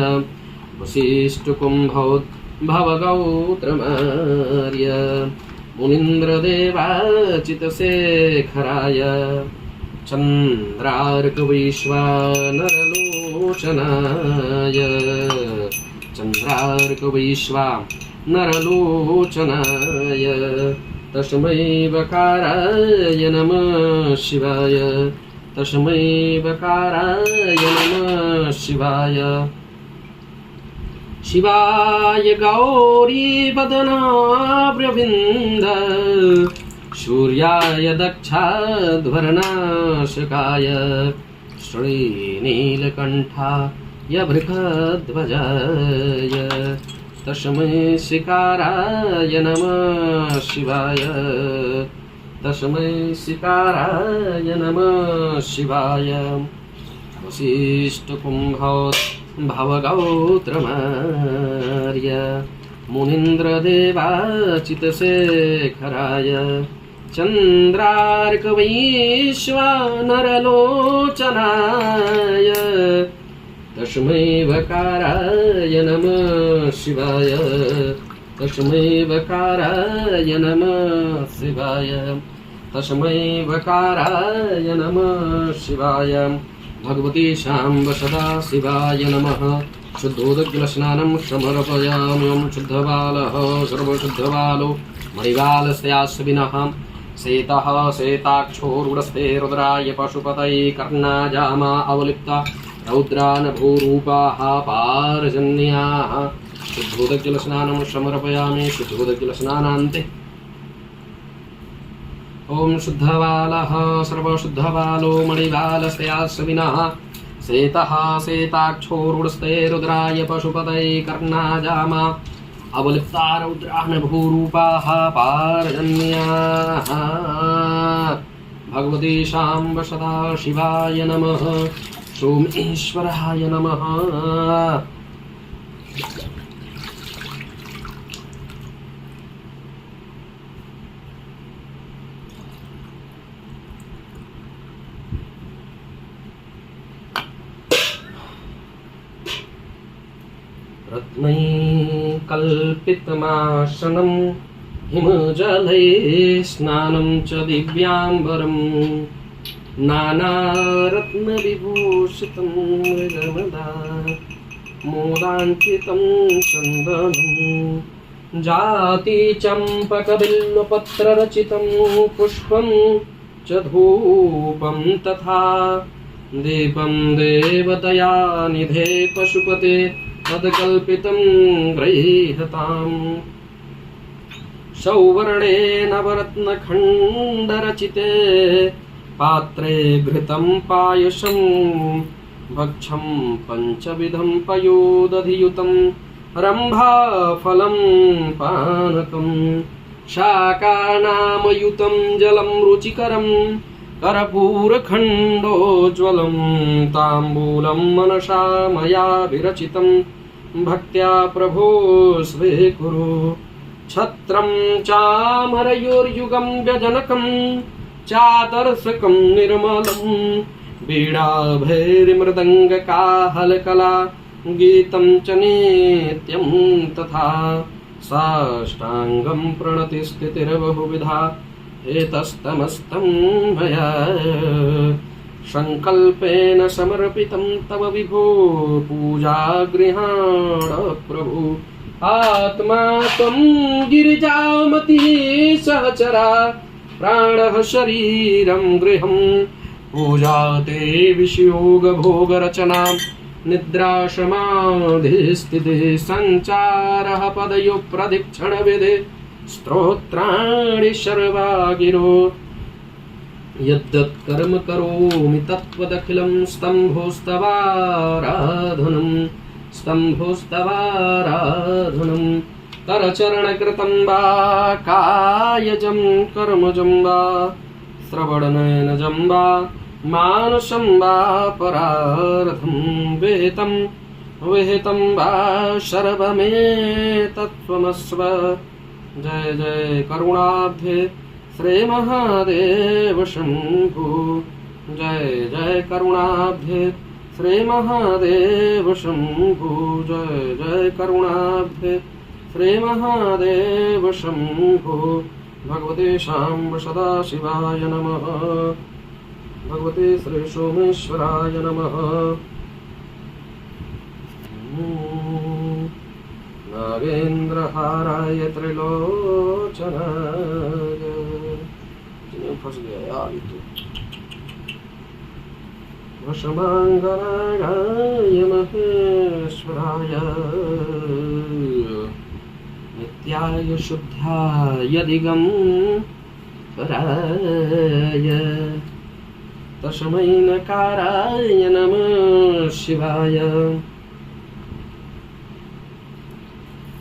वसिष्ठकुम्भोद्भवगौत्रमार्य मुनीन्द्रदेवाचितशेखराय चन्द्रार्कवैश्वानरलोचनाय चन्द्रार्कवैश्वानरलोचनाय तस्मै वकाराय नमः शिवाय तस्मै वकाराय नमः शिवाय शिवाय गौरीवदनाभ्रविन्द सूर्याय दक्षाध्वरनाशकाय श्रीनीलकण्ठाय बृहध्वजाय तस्मै शिकाराय नमः शिवाय तस्मै शिकाराय नमः शिवाय वसिष्ठकुम्भोद्भवगौत्रमार्य मुनीन्द्रदेवाचितशेखराय चन्द्रार्कवैश्वानरलोचनाय तस्मै वकाराय नमः शिवाय तस्मै वकाराय नमः शिवाय तस्मै वकाराय नमः शिवाय भगवती शाम्ब सदा शिवाय नमः शुद्धोदग्रस्नानं समर्पयामि ॐ शुद्धबालः सर्वशुद्धबालो मणिबालस्यास्विनः शेतः शेताक्षोरुडस्ते रुद्राय पशुपतये कर्णाजामा अवलिप्ता रौद्रानभूरूपाः पारजन्याः शुद्धोदग्जलस्नानं समर्पयामि शुद्धोदग्जलस्नानान्ते ॐ शुद्धबालः सर्वशुद्धबालो मणिबालस्यास्विनः शेतः शेताक्षोरुडस्ते रुद्राय पशुपतये कर्णाजामा अवलिप्ता रौद्रानभूरूपाः पारजन्याः भगवती शाम्ब सदा शिवाय नमः सोमेश्वराय नमः रत्नैकल्पितमासनं हिमजले स्नानं च दिव्याम्बरं नानारत्नविभूषितं मृगमदा मोदाङ्कितं चन्दनं जातिचम्पकबिल्वपत्ररचितं पुष्पं च धूपं तथा दीपं देवतया निधे पशुपते तत्कल्पितं गृह्यताम् सौवर्णे नवरत्नखण्डरचिते पात्रे घृतं पायसं भक्षं पञ्चविधं पयोदधियुतं रम्भाफलं पानकं शाकानामयुतं जलं रुचिकरं कर्पूरखण्डोज्ज्वलं ताम्बूलं मनसा मया विरचितं भक्त्या प्रभो स्वीकुरु छत्रं चामरयोर्युगं व्यजनकं चादर्शकं निर्मलं वीणाभैर्मृदङ्गकाहलकला गीतं च नित्यं तथा साष्टाङ्गं प्रणतिस्थितिर्बहुविधा एतस्तमस्तं मया संकल्पेन समर्पितं तव विभो पूजा गृहाण प्रभु आत्मा त्वं गिरिजामती सहचरा प्राणः शरीरं गृहं पूजा ते विषयोगभोगरचना निद्रा समाधिस्थितिः सञ्चारः पदयो प्रदक्षिणविधि स्तोत्राणि सर्वा गिरो यद्यत् कर्म करोमि तत्त्वदखिलं स्तम्भोस्तवाराधनं तरचरणकृतं वा कायजं कर्मजं वा श्रवणनयनजं वा मानसं वा परार्थं विहितं वा सर्वमेतत्त्वमस्व। जय जय करुणाब्धे श्री महादेव शंभु। जय जय करुणाब्धे श्री महादेव शंभु। जय जय करुणाब्धे श्री महादेव शंभु। भगवते शाम्ब सदाशिवाय नमः। भगवते श्री सोमेश्वराय नमः। नागेंद्रहाराय त्रिलोचनाय फंस गया यार ये तो। वशमांगनाय महेश्वराय नित्याय शुद्धाय दिगंबराय तस्मै नकाराय नमः शिवाय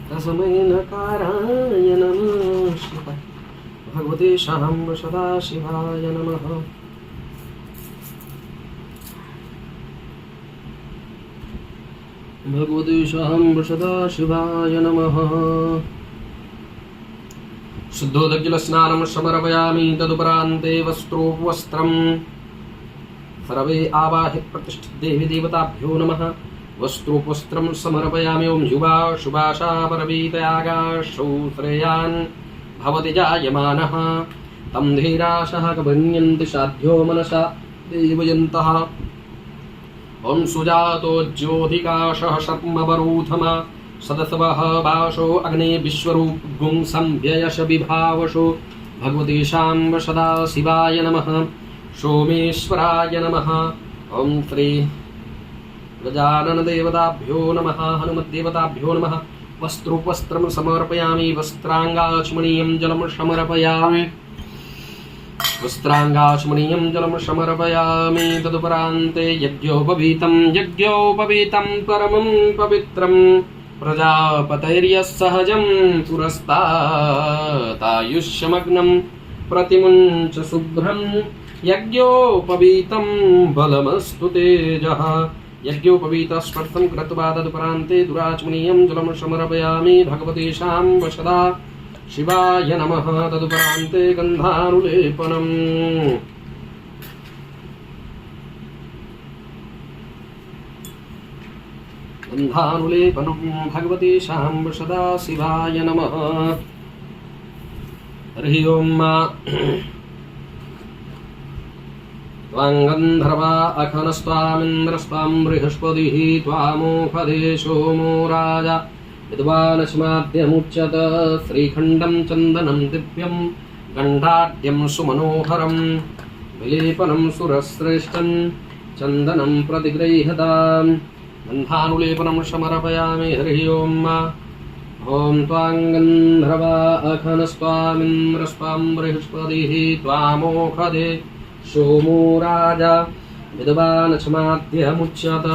तस्मै नकाराय नमः शिवाय। भगवते शाम्ब सदाशिवाय नमः। भगवते शाम्ब सदाशिवाय नमः। शुद्धोदकिलस्नानं समर्पयामि तदुपरान्ते वस्त्रोपवस्त्रं सर्वे आवाहि प्रतिष्ठित देवी देवताभ्यो नमः। वस्त्रोपवस्त्रं समर्पयामि। ओं युवा शुभाशा परवीतयागाशौ श्रेयान् भवति जायमानः तं धीराशः कमन्यन्ति साध्यो मनसा देवयन्तः। ॐ सुजातो ज्योतिकाशः शर्मवरूथमा सदसवः वाशो अग्ने विश्वरूपगुं संव्ययश विभावशो। भगवते शाम्ब सदाशिवाय नमः। सोमेश्वराय नमः। ॐ श्री गजानन देवताभ्यो नमः। हनुमद्देवताभ्यो नमः। वस्त्रोपवस्त्रं समर्पयामि। वस्त्रांगाचमनीयं जलं समर्पयामि। वस्त्रांगाचमनीयं जलं समर्पयामि। तदुपरान्ते यज्ञोपवीतं परमं पवित्रं प्रजापतैर्यस्सहजं पुरस्तातायुष्यमग्नं प्रतिमुञ्च शुभ्रं यज्ञोपवीतं बलमस्तु तेजः। यज्ञोपवीतस्पर्शं कृत्वा तदुपरान्ते दुराचमनीयं जलं समर्पयामि। भगवते शाम्ब सदा शिवाय नमः। तदुपरान्ते गन्धानुलेपनम् भगवते शाम्ब सदा शिवाय नमः। हरि ओं। त्वांगन्धर्वा अखनस्त्वामिन्द्रस्त्वां बृहस्पतिः त्वामोखदे सोमो राजा विद्वानस्माद्यमुच्यत। श्रीखण्डं चन्दनं दिव्यं गण्डाढ्यं सुमनोहरं विलेपनं सुरश्रेष्ठं चन्दनं प्रतिगृह्यताम्। गन्धानुलेपनं समर्पयामि। हरि ओं। ॐ त्वांगन्धर्वा अखनस्त्वामिन्द्रस्त्वां बृहस्पतिः त्वामोखदे सोमो राजा विद्वानस्माद्यमुच्यत।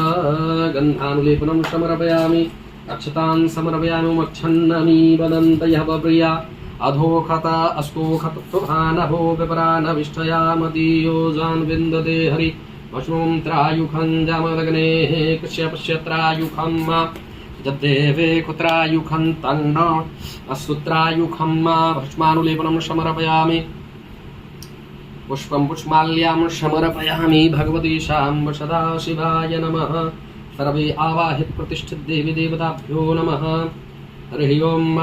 गन्धानुलेपनं समर्पयामि। अक्षतान् समर्पयामि। मक्षन्नमी वदन्तयः प्रिया अधोखत अस्तोखत सुभानभो विपरानविष्टयामदीयो जान् विन्दते हरि भस्मं त्रायुखं जामदग्नेः कश्यपस्य त्रायुखं जद्देवे कुत्रायुखं तन्न अस्तु त्रायुखं भस्मानुलेपनं समर्पयामि। पुष्पं पुष्माल्यां समर्पयामि। भगवते शाम्ब सदाशिवाय नमः। सर्वे आवाहित प्रतिष्ठित देवी देवताभ्यो नमः। हरि ओं।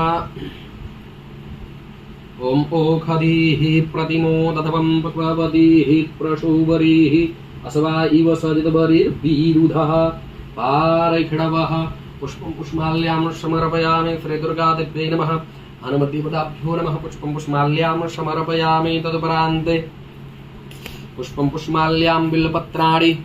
ओम ओखदीः प्रतिमोदधवं पक्ववतीः प्रसूवरीः अस्वा इव सजितबरीर्वीरुधः पारैखिणवः। पुष्पं पुष्माल्यां समर्पयामि। श्री दुर्गादेव्यै नमः। हनुमद्देवताभ्यो नमः। पुष्पं पुष्पमाल्यां समर्पयामि। तदुपरान्ते पुष्पं पुष्पमाल्यां बिल्वपत्राणि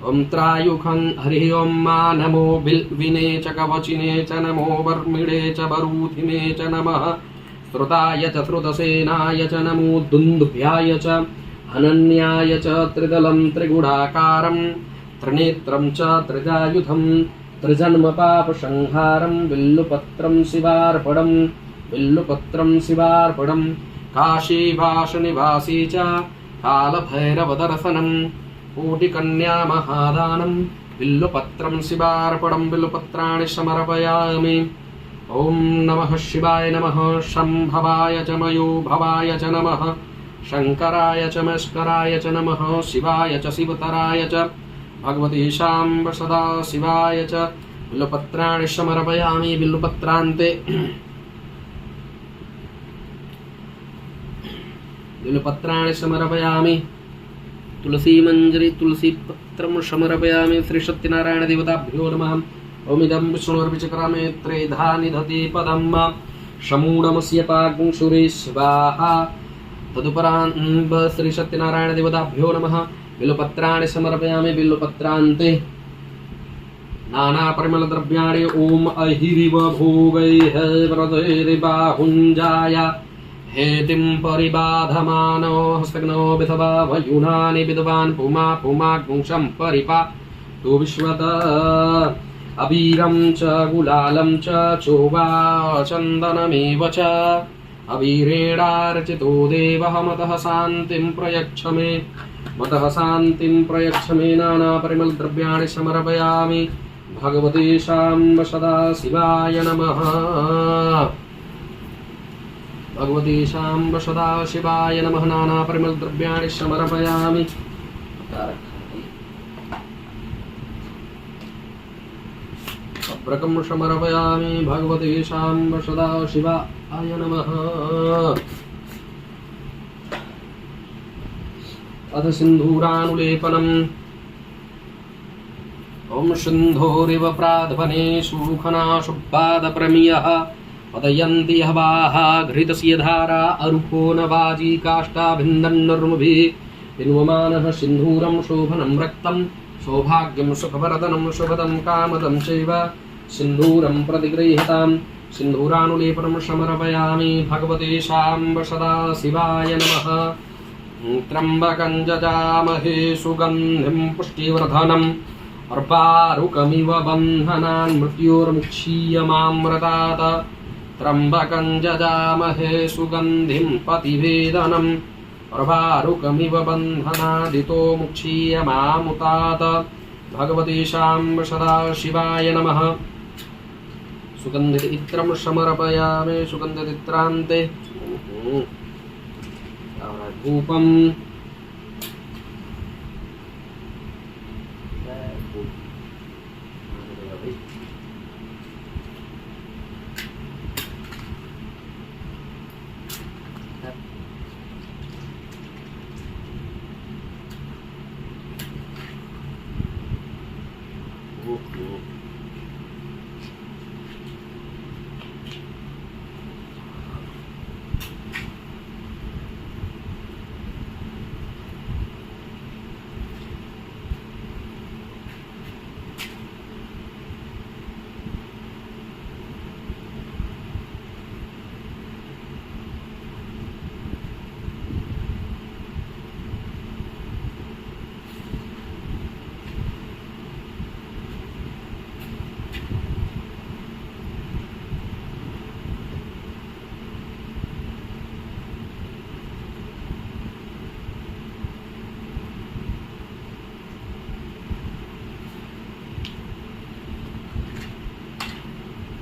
ओम त्रायुखं हरि ओम मा नमो बिल्विने च कवचिने च नमो वर्मिणे च बरूथिने च नमः। श्रुताय च श्रुतसेनाय च नमो दुन्दुभ्याय च अनन्याय च त्रिदलं त्रिगुणाकारं त्रिनेत्रं च त्रिजायुधं त्रिजन्मपापसंहारं बिल्लुपत्रं शिवार्पणं काशीवासनिवासी च कालभैरवदर्शनं कोटिकन्या महादानं बिल्लुपत्रं शिवार्पणं बिल्लुपत्राणि समर्पयामि। ओम नमः शिवाय नमः। शंभवाय च मयोभवाय च नमः। शंकराय च मस्कराय च नमः। शिवाय च शिवतराय च भगवती शाम्ब सदा शिवाय च बिल्लुपत्राणि समर्पयामि। बिल्लुपत्रान्ते बिल्लुपत्राणि समर्पयामि। तुलसी मंजरी तुलसी पत्रं समर्पयामि। श्री सत्यनारायण देवताभ्यो नमः। ओमिदं विष्णुर्विचक्रमे त्रेधा निदति पदं शमूढमस्य पाग्ं सुरेश्वाहा। तदुपरान्त श्री सत्यनारायण देवताभ्यो नमः। बिल्वपत्राणि समर्पयामि। बिल्वपत्रान्ते नाना परिमलद्रव्याणि ओम अहिरिव भोगैः व्रतैर्बाहुञ्जाय हेतिं परिबाधमानो हस्तग्नो विधवा वयुनानि विद्वान् पुमा पुमाग्ंशं परिपा तु विश्वत अबीरं च गुलालं च चोवा चन्दनमेव च अबीरेणार्चितो देवः मतः शान्तिं प्रयच्छ मे नाना परिमलद्रव्याणि समर्पयामि। भगवते शाम्ब सदा शिवाय नमः। भगवती शाम्ब सदा शिवाय नमः। नाना परिमलद्रव्याणि समर्पयामि। अप्रकं समर्पयामि। भगवती शाम्ब सदा शिवाय नमः। अथ सिन्धूरानुलेपनम्। ओम सिन्धोरिव प्राध्वने सुखनाशुपादप्रमियः पतयन्ति हवाः घृतस्य धारा अरुको न वाजी काष्ठाभिन्दन्नर्मुभिः पिन्वमानः सिन्धूरं शोभनं रक्तं सौभाग्यं सुखवर्धनं शुभदं कामदं चैव सिन्धूरं प्रतिगृह्यताम्। सिन्धूरानुलेपनं समर्पयामि। भगवते शाम्ब सदा शिवाय नमः। त्र्यम्बकं जजामहे सुगन्धिं पुष्टिवर्धनम् अर्पारुकमिव बन्धनान् मृत्योर्मुक्षीयमामृतात्। त्र्यम्बकं जजामहे सुगन्धिं पतिवेदनम् अर्पारुकमिव बन्धनादितो मुक्षीयमामुतात्। भगवते शाम्ब सदा शिवाय नमः। सुगन्धित्रं समर्पयामि। सुगन्धित्रान्ते धूपम्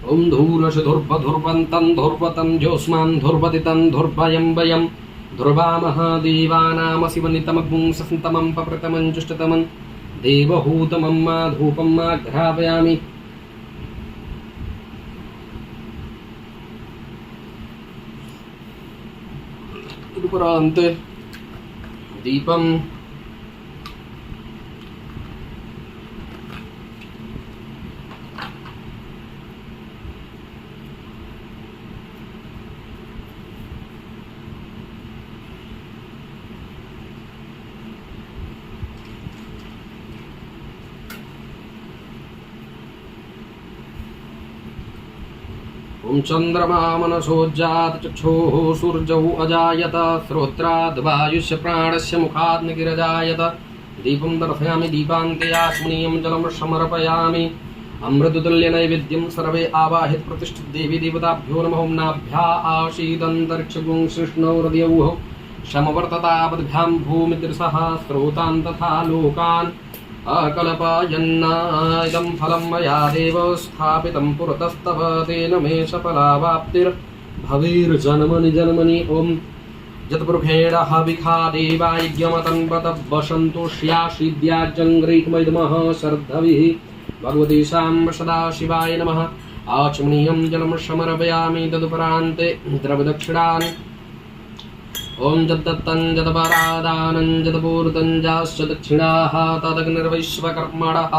ओम धूरश धुर्वधुर्वन्तं धुर्वतं ज्योत्स्नां धुर्वदितं धुर्वयं वयं ध्रुवामः देवानामशिवनितमग्ं ससन्तमं पप्रतमं जुष्टतमं देवहूतमं मा धूपं मा घ्रापयामि। तदुपरान्ते दीपं ॐ चन्द्रमा मनसोज्जात चक्षुः सूर्यौ अजायत श्रोत्राद् वायुस्य प्राणस्य मुखाद्निगिरजायत दीपं दर्शयामि दीपान्ते आस्मनीयं जलं समर्पयामि अमृततुल्यनैवेद्यं सर्वे आवाहित प्रतिष्ठित देवी देवताभ्यो नमः ॐ नाभ्या आशीदन्तरिक्षगुं सृष्णौ हृदयौः समवर्ततावद्भ्यां भूमिदृशः स्रोतान् तथा लोकान् अकल्पयन् इदं फलं मया देव स्थापितं पुरतस्तव तेन मे सफलावाप्तिर्भवेर्जन्मनि जन्मनि ॐ यत्पुरुषेण हविखा देवा यज्ञमतन्वतवसन्तु श्यासीद्याजङ्ग्रीक्मैदमः श्रद्धविः भगवती साम्ब सदाशिवाय नमः आचमनीयं जलं समर्पयामि तदुपरान्ते द्रव्यदक्षिणानि ॐ यद्दत्तं यद्वरादानं यद्पूर्तं जाश्च दक्षिणाः तदग्निर्वैश्वकर्मणः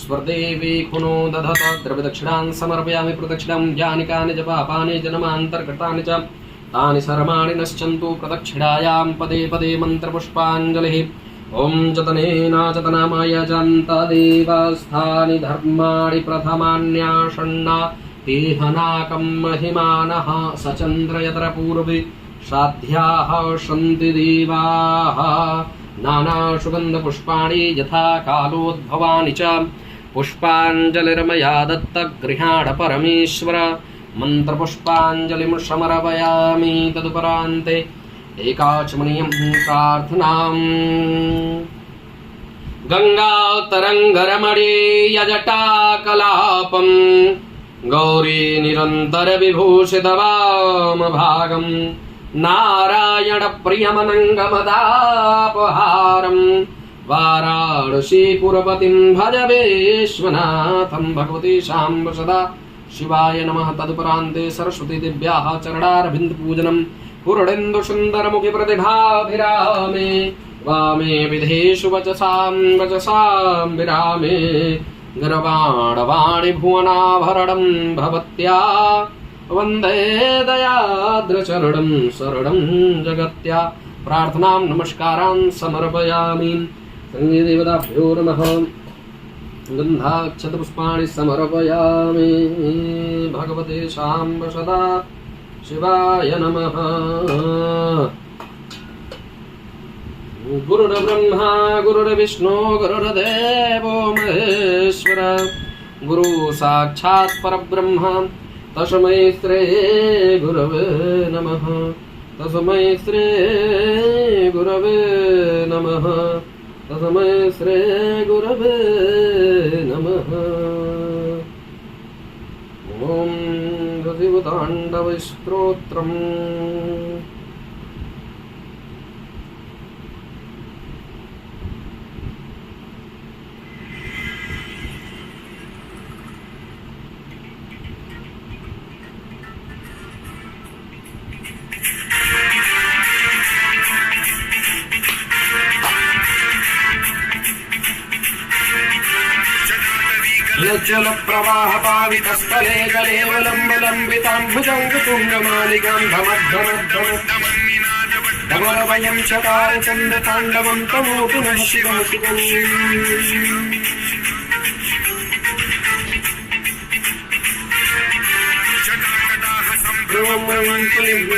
स्वर्देवी खुनो दधत द्रव्यदक्षिणान् समर्पयामि प्रदक्षिणां यानि कानि च पापानि जन्मान्तर्गतानि च तानि सर्वाणि नश्यन्तु प्रदक्षिणायां पदे पदे मन्त्रपुष्पाञ्जलिः ॐ जतनेन जतनामयजन्तदेवस्थानि धर्माणि प्रथमान्याषण्णा तेहनाकं महिमानः सचन्द्र यत्र पूर्वे साध्याः सन्ति देवाः नानासुगन्धपुष्पाणि यथा कालोद्भवानि च पुष्पाञ्जलिर्मया दत्तगृहाण परमेश्वर मन्त्रपुष्पाञ्जलिं समर्पयामि तदुपरान्ते एकाचमनीयं प्रार्थनाम् गङ्गातरङ्गरमणीयजटाकलापं गौरी निरन्तरविभूषितवामभागम् नारायणप्रियमनङ्गमदापहारं वाराणसीपुरपतिं भज विश्वनाथं भगवती साम्ब सदा शिवाय नमः तदुपरान्ते सरस्वती दिव्याः चरणारविन्दपूजनं पूर्णेन्दुसुन्दरमुखि प्रतिभाभिरामे वामे विधेषु वचसां विरामे गर्वाणवाणि भुवनाभरणं भवत्या वन्दे दयाद्रचरणं शरणं जगत्या प्रार्थनां नमस्कारान् समर्पयामि संगीदेवताभ्यो नमः गन्धाक्षतपुष्पाणि समर्पयामि भगवते साम्ब सदा शिवाय नमः गुरुर्ब्रह्मा गुरुर्विष्णु गुरुर्देवो महेश्वर गुरु साक्षात् परब्रह्म तस्मै श्री गुरवे नमः तस्मै श्री गुरवे नमः तस्मै श्री गुरवे नमः ॐ शिवताण्डवस्तोत्रम् जल प्रवाह पावितस्थले जले वलम्बितां भुजङ्गतुङ्गमालिकां धमधमवयं चकार चन्द्रताण्डवं तमोतु नः शिवं शिवम्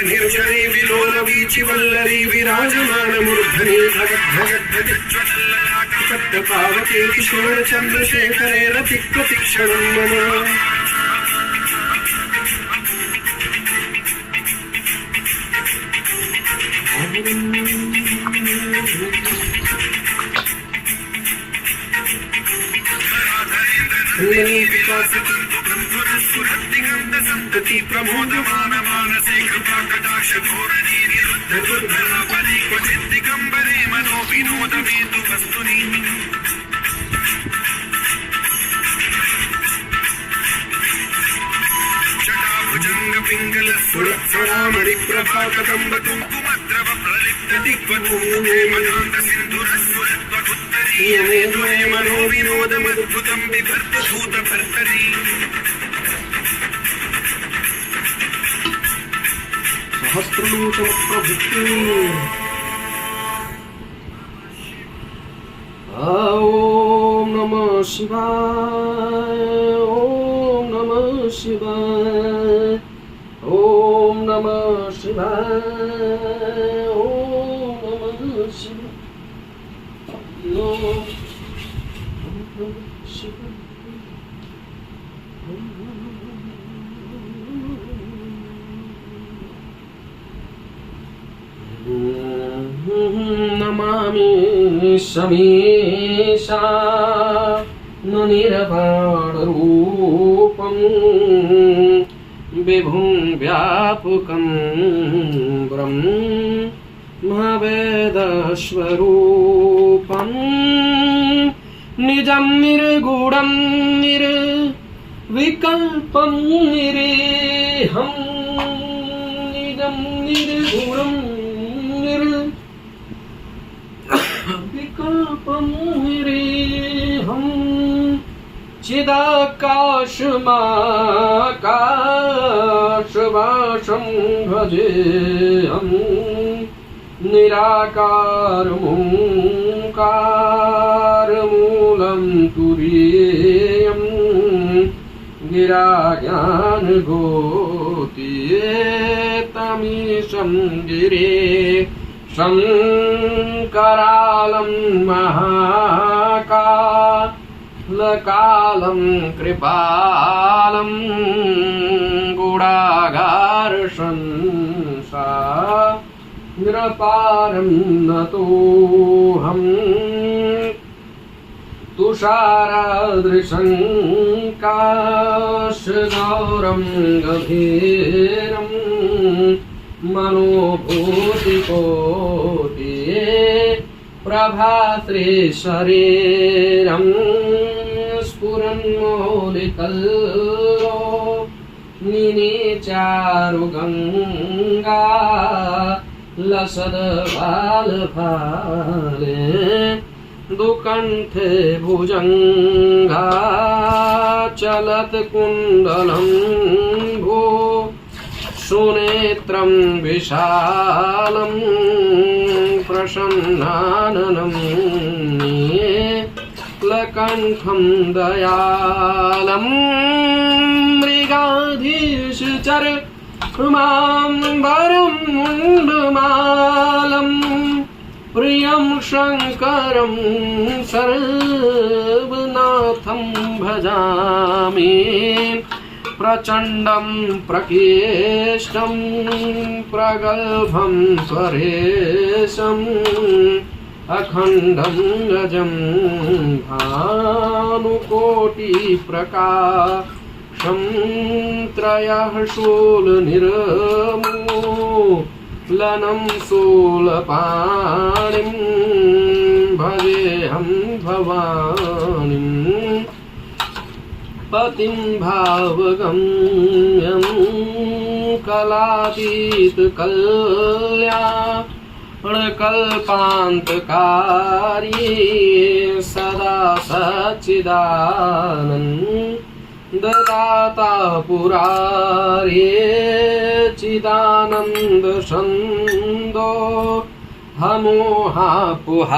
निर्जरे विलोलवीचि वल्लरी विराजमानमूर्धनि भगद्भगद्भगज्वललाटपट्टपावके किशोर चन्द्रशेखरे रतिप्रतिक्षणं मम संतति प्रमोदमान मानसे कृपा कटाक्ष धोरणी निरुद्धुर्धरापरि क्वचित् दिगम्बरे मनो विनोदमेतु वस्तुनि जटाभुजङ्ग पिङ्गल सुरत्सरामणि प्रभा कदम्ब कुङ्कुमद्रव प्रलिप्त दिग्वधूमे मदान्त सिन्धुरस्वरत्वगुत्तरीयमे द्वये मनो विनोदमद्भुतं बिभर्त धूत भर्तरि सहस्रलोचनप्रभृति ॐ नमः शिवाय ॐ नमः शिवाय ओम नमः शिवाय ओम नमः शिवाय ओम नमः शिवाय। नमामि शमीशा निर्वाणरूपं विभुं व्यापकं ब्रह्मवेदस्वरूपं निजं निर्गुणं निर्विकल्पं निरेहं निजं निर्गुणं निर्विकल्पं निरेहं चिदाकाशमाकाशवासं भजेऽहं निराकारमोङ्कारमूलं तुरीयं गिराज्ञानगोतीतमीशं गिरीशङ्करालं महाकालकालं कृपालं गुणागारशंसाग्रपारं नतोऽहं तुषारादृशं काशगौरं गभीरं मनोभूतिकोटि प्रभाश्रीशरीरं स्फुरन्मौलिकल्लो निचारुगङ्गा लसद्बालभाले दुकण्ठे भुजङ्गा चलत्कुण्डलं भो सुनेत्रं विशालं प्रसन्नाननं नीलकण्ठं दयालं मृगाधीशचर्माम्बरं मुण्डमालं प्रियं शङ्करं सर्वनाथं भजामि प्रचण्डं प्रकेष्टं प्रगल्भं स्वरेशम् अखण्डं गजं भानुकोटिप्रकाशं त्रयः शूलनिर्मूलनं शूलपाणिं भजेऽहं भवानीं पतिं भावगम्यं कलातीतकल्याणकल्पान्तकारी सदा सच्चिदानन्ददाता पुरारे चिदानन्दसन्दो हमोहापुहारी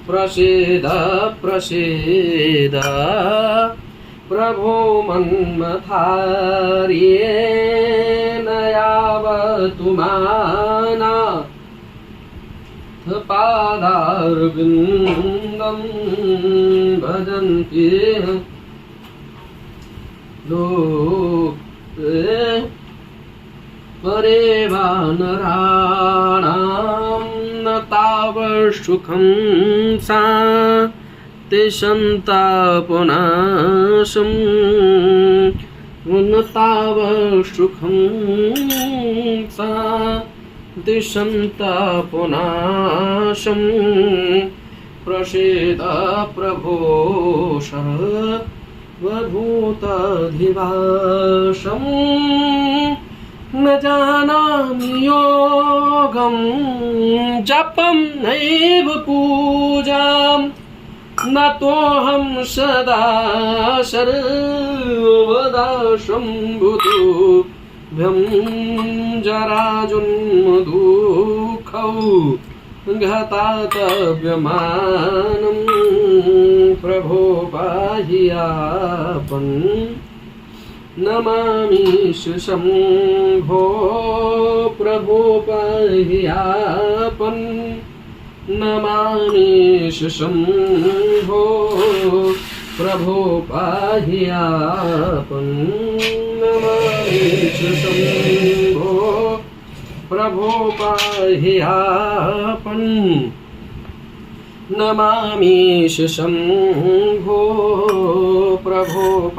प्रसीद प्रसीद प्रभो मन्मथार्ये न यावतु मानाथपादारविन्दं भजन्ति लोके परे वानराणां न तावत्सुखं सा तिसन्तापनाशं न तावत्सुखं सा तिसन्तापनाशं प्रसीद प्रभो सर्वभूताधिवासं न जानामि योगं जपं नैव पूजां न तोऽहं सदा सर्वदा शम्भुतुभ्यं जराजन्मदुःखौ घतातव्यमानं प्रभोपाह्यापं नमामीश शम्भो प्रभोपाह्यापं नमामीश शम्भो प्रभोपाह्यापं नमामीश शम्भो प्रभोपाह्यापं नमामीश शम्भो प्रभोपाह्यापं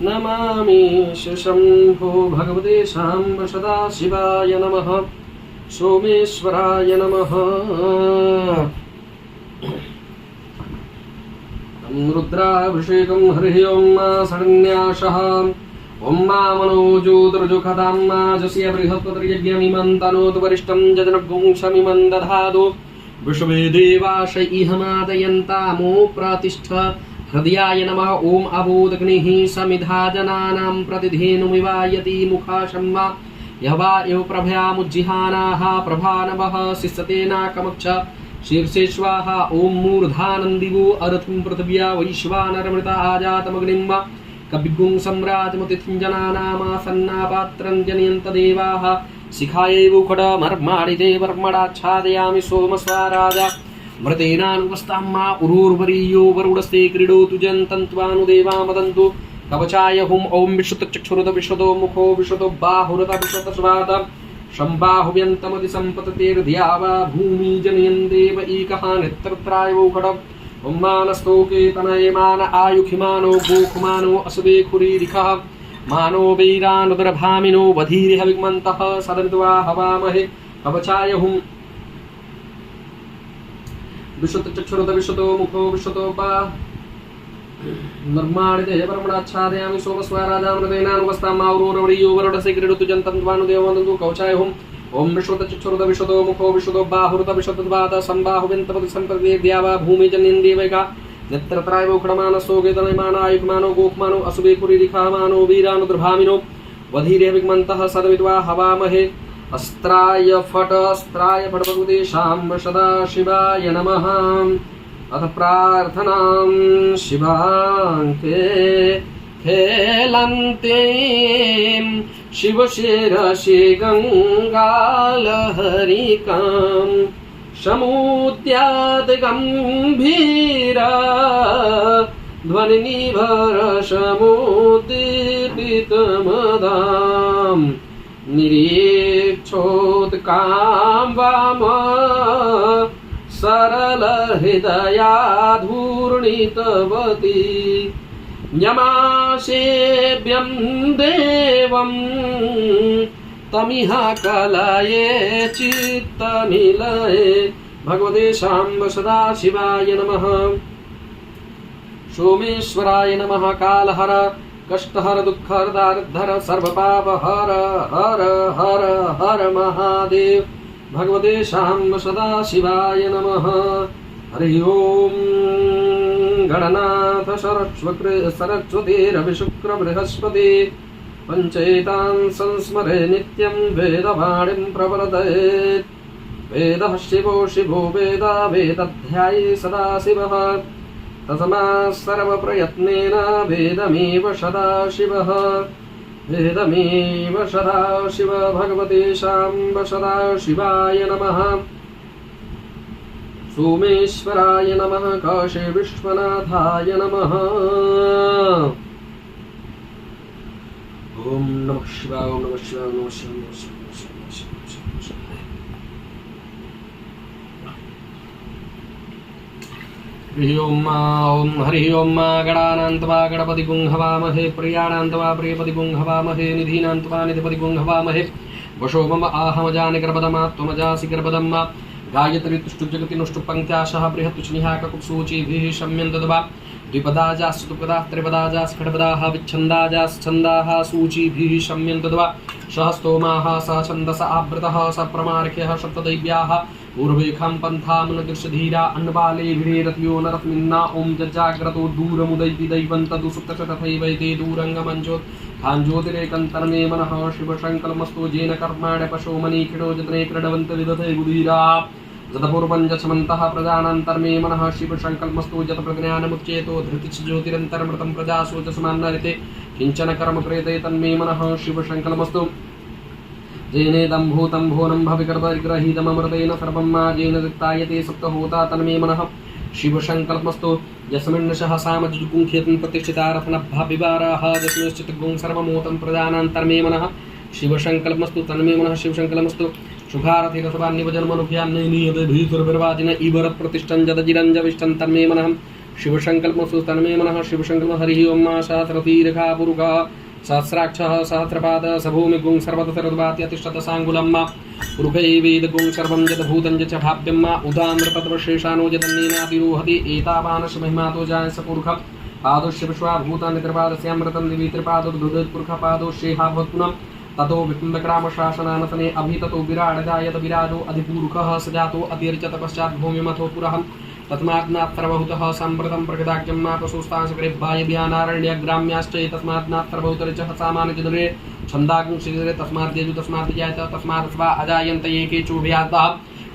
नमामीश शम्भो भगवते शाम्ब सदाशिवाय नमः सोमेश्वराय नमः रुद्राभिषेकं हरिः ओं शरण्याशः ओं मा मनोजोतृजुखदां मा जस्य बृहस्पतिर्यज्ञमिमन्तनोतु वरिष्ठं जजनपुंसमिमं दधातु विश्वे देवाश इहमादयन्तामो प्रतिष्ठ हृदयाय नमः ओं अबोधग्निः समिधा जनानां प्रतिधेनुमिवायति मुखाशम्मा यवा एव प्रभयामुज्जिहानाः प्रभानवः शिष्यतेनाकमक्ष शीर्षे स्वाहा ओं मूर्धानन्दिवो अरथुं पृथिव्या वैश्वानरमृता आजातमग्निं वा कविगुं सम्राजमतिथिञ्जनानामासन्नापात्रं जनयन्त देवाः शिखायैवुखडमर्माणिते वर्मणाच्छादयामि सोमस्वाराजा मृतेनानुपस्तां मा उरूर्वरीयो वरुणस्ते क्रीडोतु जन्तन्त्वानुदेवा मदन्तु कवचाय हुं ओं विशुतचक्षुरुत विशदो मुखो विशदो बाहुरत विशतस्वाद शम्बाहुव्यन्तमतिसम्पततेर्ध्या वा भूमि जनयन् देव एकः नेत्रत्रायवौखडम् ओं मानस्तोके तनयमान आयुखिमानो गोखुमानो असुबे खुरीरिखः मानो वैरानुदर्भामिनो वधीरिह विग्मन्तः सदमित्वा हवामहे कवचाय हुं विशुतचक्षुरुत विशदो मुखो विशदो निर्माणिते परमणाच्छादयामि सोमस्वाराजामृतेनानुपस्तां माउरोरवरीयो वरुणसे क्रीडतु जन्तन्त्वानुदेववन्दन्तु कवचाय हुं ओं विश्वतचक्षुरुत विशदो मुखो विशदो बाहुरुत विशदद्वाद सम्बाहुव्यन्तपति सम्प्रदेद्या वा भूमिजन्यन् देवैका नेत्रत्रायवौखडमानस्तोकेतनयमान आयुक्मानो गोखमानो असुबे कुरीरिखामानो वीरानुद्रभामिनो वधीरे विग्मन्तः सदमित्वा हवामहे अस्त्राय फट भगवते शाम्ब सदाशिवाय नमः अथ प्रार्थनां शिवाङ्के खेलन्तीं शिवशिरसि गङ्गालहरिकां समुद्याद्गम्भीरा ध्वनिनिभरसमुद्दीपितमदां निरीक्षोत्कां वाम सरल हृदया धूर्णितवती यमासेव्यं देवं तमिह कलये चित्तनिलये भगवते शाम्ब सदाशिवाय नमः सोमेश्वराय नमः कालहर कष्टहर दुःखहर दारिद्र्य सर्वपापहर हर हर हर महादेव भगवते शाम्ब सदाशिवाय नमः हरि ओं गणनाथ सरस्वती रविशुक्र बृहस्पति पंचेतान् संस्मरे नित्यं वेदवाणीं प्रवर्तयेत् वेदः शिवो शिवो वेदा वेदध्यायी सदाशिवः तस्मात् सर्वप्रयत्नेन वेदमेव सदाशिवः वेदमेव सदाशिव भगवते शाम्ब सदाशिवाय नमः सोमेश्वराय नमः काशी विश्वनाथाय नमः ओम नमः शिवाय ओम नमः शिवाय ओम नमः शिवाय हरि ओम गणानान्त्वा गणपति गुंहवामहे प्रियाणान्त्वा प्रियपति गुंहवामहे निधीनान्त्वा निधिपति गुंहवामहे वशो मम आहमजानि गर्भदमा त्वमजासि गर्भदम्म गायत्री तुष्टु जगति नुष्टु पंक्त्याशः बृहत्तुष्णिहा ककुप्सूचिभिः शम्यन्तद्वा द्विपदाजास्तुपदाः त्रिपदाजास् खड्पदाः विच्छन्दाजाश्छन्दाः सूचिभिः शम्यन्तद्वा सहस्तोमाः सह छन्दस आवृतः सप्रमार्क्यः सप्तदैव्याः पूर्वेखां पन्थां न दृश्यधीरा अन्नबाले भिरेरत्यो नरस्मिन्ना ॐ जज्जाग्रतो दूरमुदैति दैवन्तदु सुप्तश तथैवैते दूरङ्गमञ्चोत् खाञ्ज्योतिरेकन्तर्मे मनः शिवशङ्कलमस्तु जेन कर्माण्य पशो मनीक्षिणो जतने क्रीडवन्त विदधे बुधिरा जतपूर्वं यशमन्तः प्रजानान्तर्मे मनः शिवसङ्कल्पमस्तु यत्प्रज्ञानमुच्येतो धृतिज्योतिरन्तर्मृतं प्रजासु जसमान्नरिते किञ्चन कर्म क्रियते तन्मे मनः शिवसङ्कल्पमस्तु जेनेदं भूतं भुवनं भविकर्तरिग्रहीतममृतेन सर्वं मा जेन दित्तायते सप्तभूता तन्मे मनः शिवसङ्कल्पमस्तु यस्मिन्नशः सामजुगुंख्यतं प्रतिष्ठितारथनभाविवाराः यस्मिंश्चित्गुं सर्वमूतं प्रजानान्तर्मे मनः शिवसङ्कल्पमस्तु तन्मे मनः शिवसङ्कल्पमस्तु सुखारथिरथवान्यवजन्मनुभ्यान्नीयते इवरत्प्रतिष्ठं जदजिरञ्जविष्ठं तन्मे मनः शिवसङ्कल्पमस्तु तन्मे मनः शिवसङ्कल्प हरिः ओं मा सहस्रतीर्घापुरुषः सहस्राक्षः सहस्रपाद सभूमिगुं सर्वतसर्ववात्यतिष्ठत साङ्गुलं मा पुरुषैवेदगुं सर्वं यद्भूतं च भाव्यं मा उदाम्रतत्वशेषानो यदन्नेनातिरोहति एतावानश महिमातो जायस पुरुषः पादोश्य विश्वाभूतानि त्रिपादस्यामृतं दिवि त्रिपादोद्धृतपुरुषपादोश्येहा भवत्पुनः ततो विकुण्डग्रामशासनानतने अभिततो विराडजायत विराजो अधिपूरुषः सजातो अतिर्चत पश्चात् भूमिमथो पुरः तस्मात्नात्तरबहुतः साम्प्रतं प्रकृताख्यं नापसुस्तांसकृभ्यायभ्यानारण्यग्राम्याश्च तस्मात्नात्तरबहुतरिचः सामान्यजनुरे छन्दागुंशिरे तस्माद्यजु तस्माद्जायत तस्मात् स्वा अजायन्त एके चोभयातः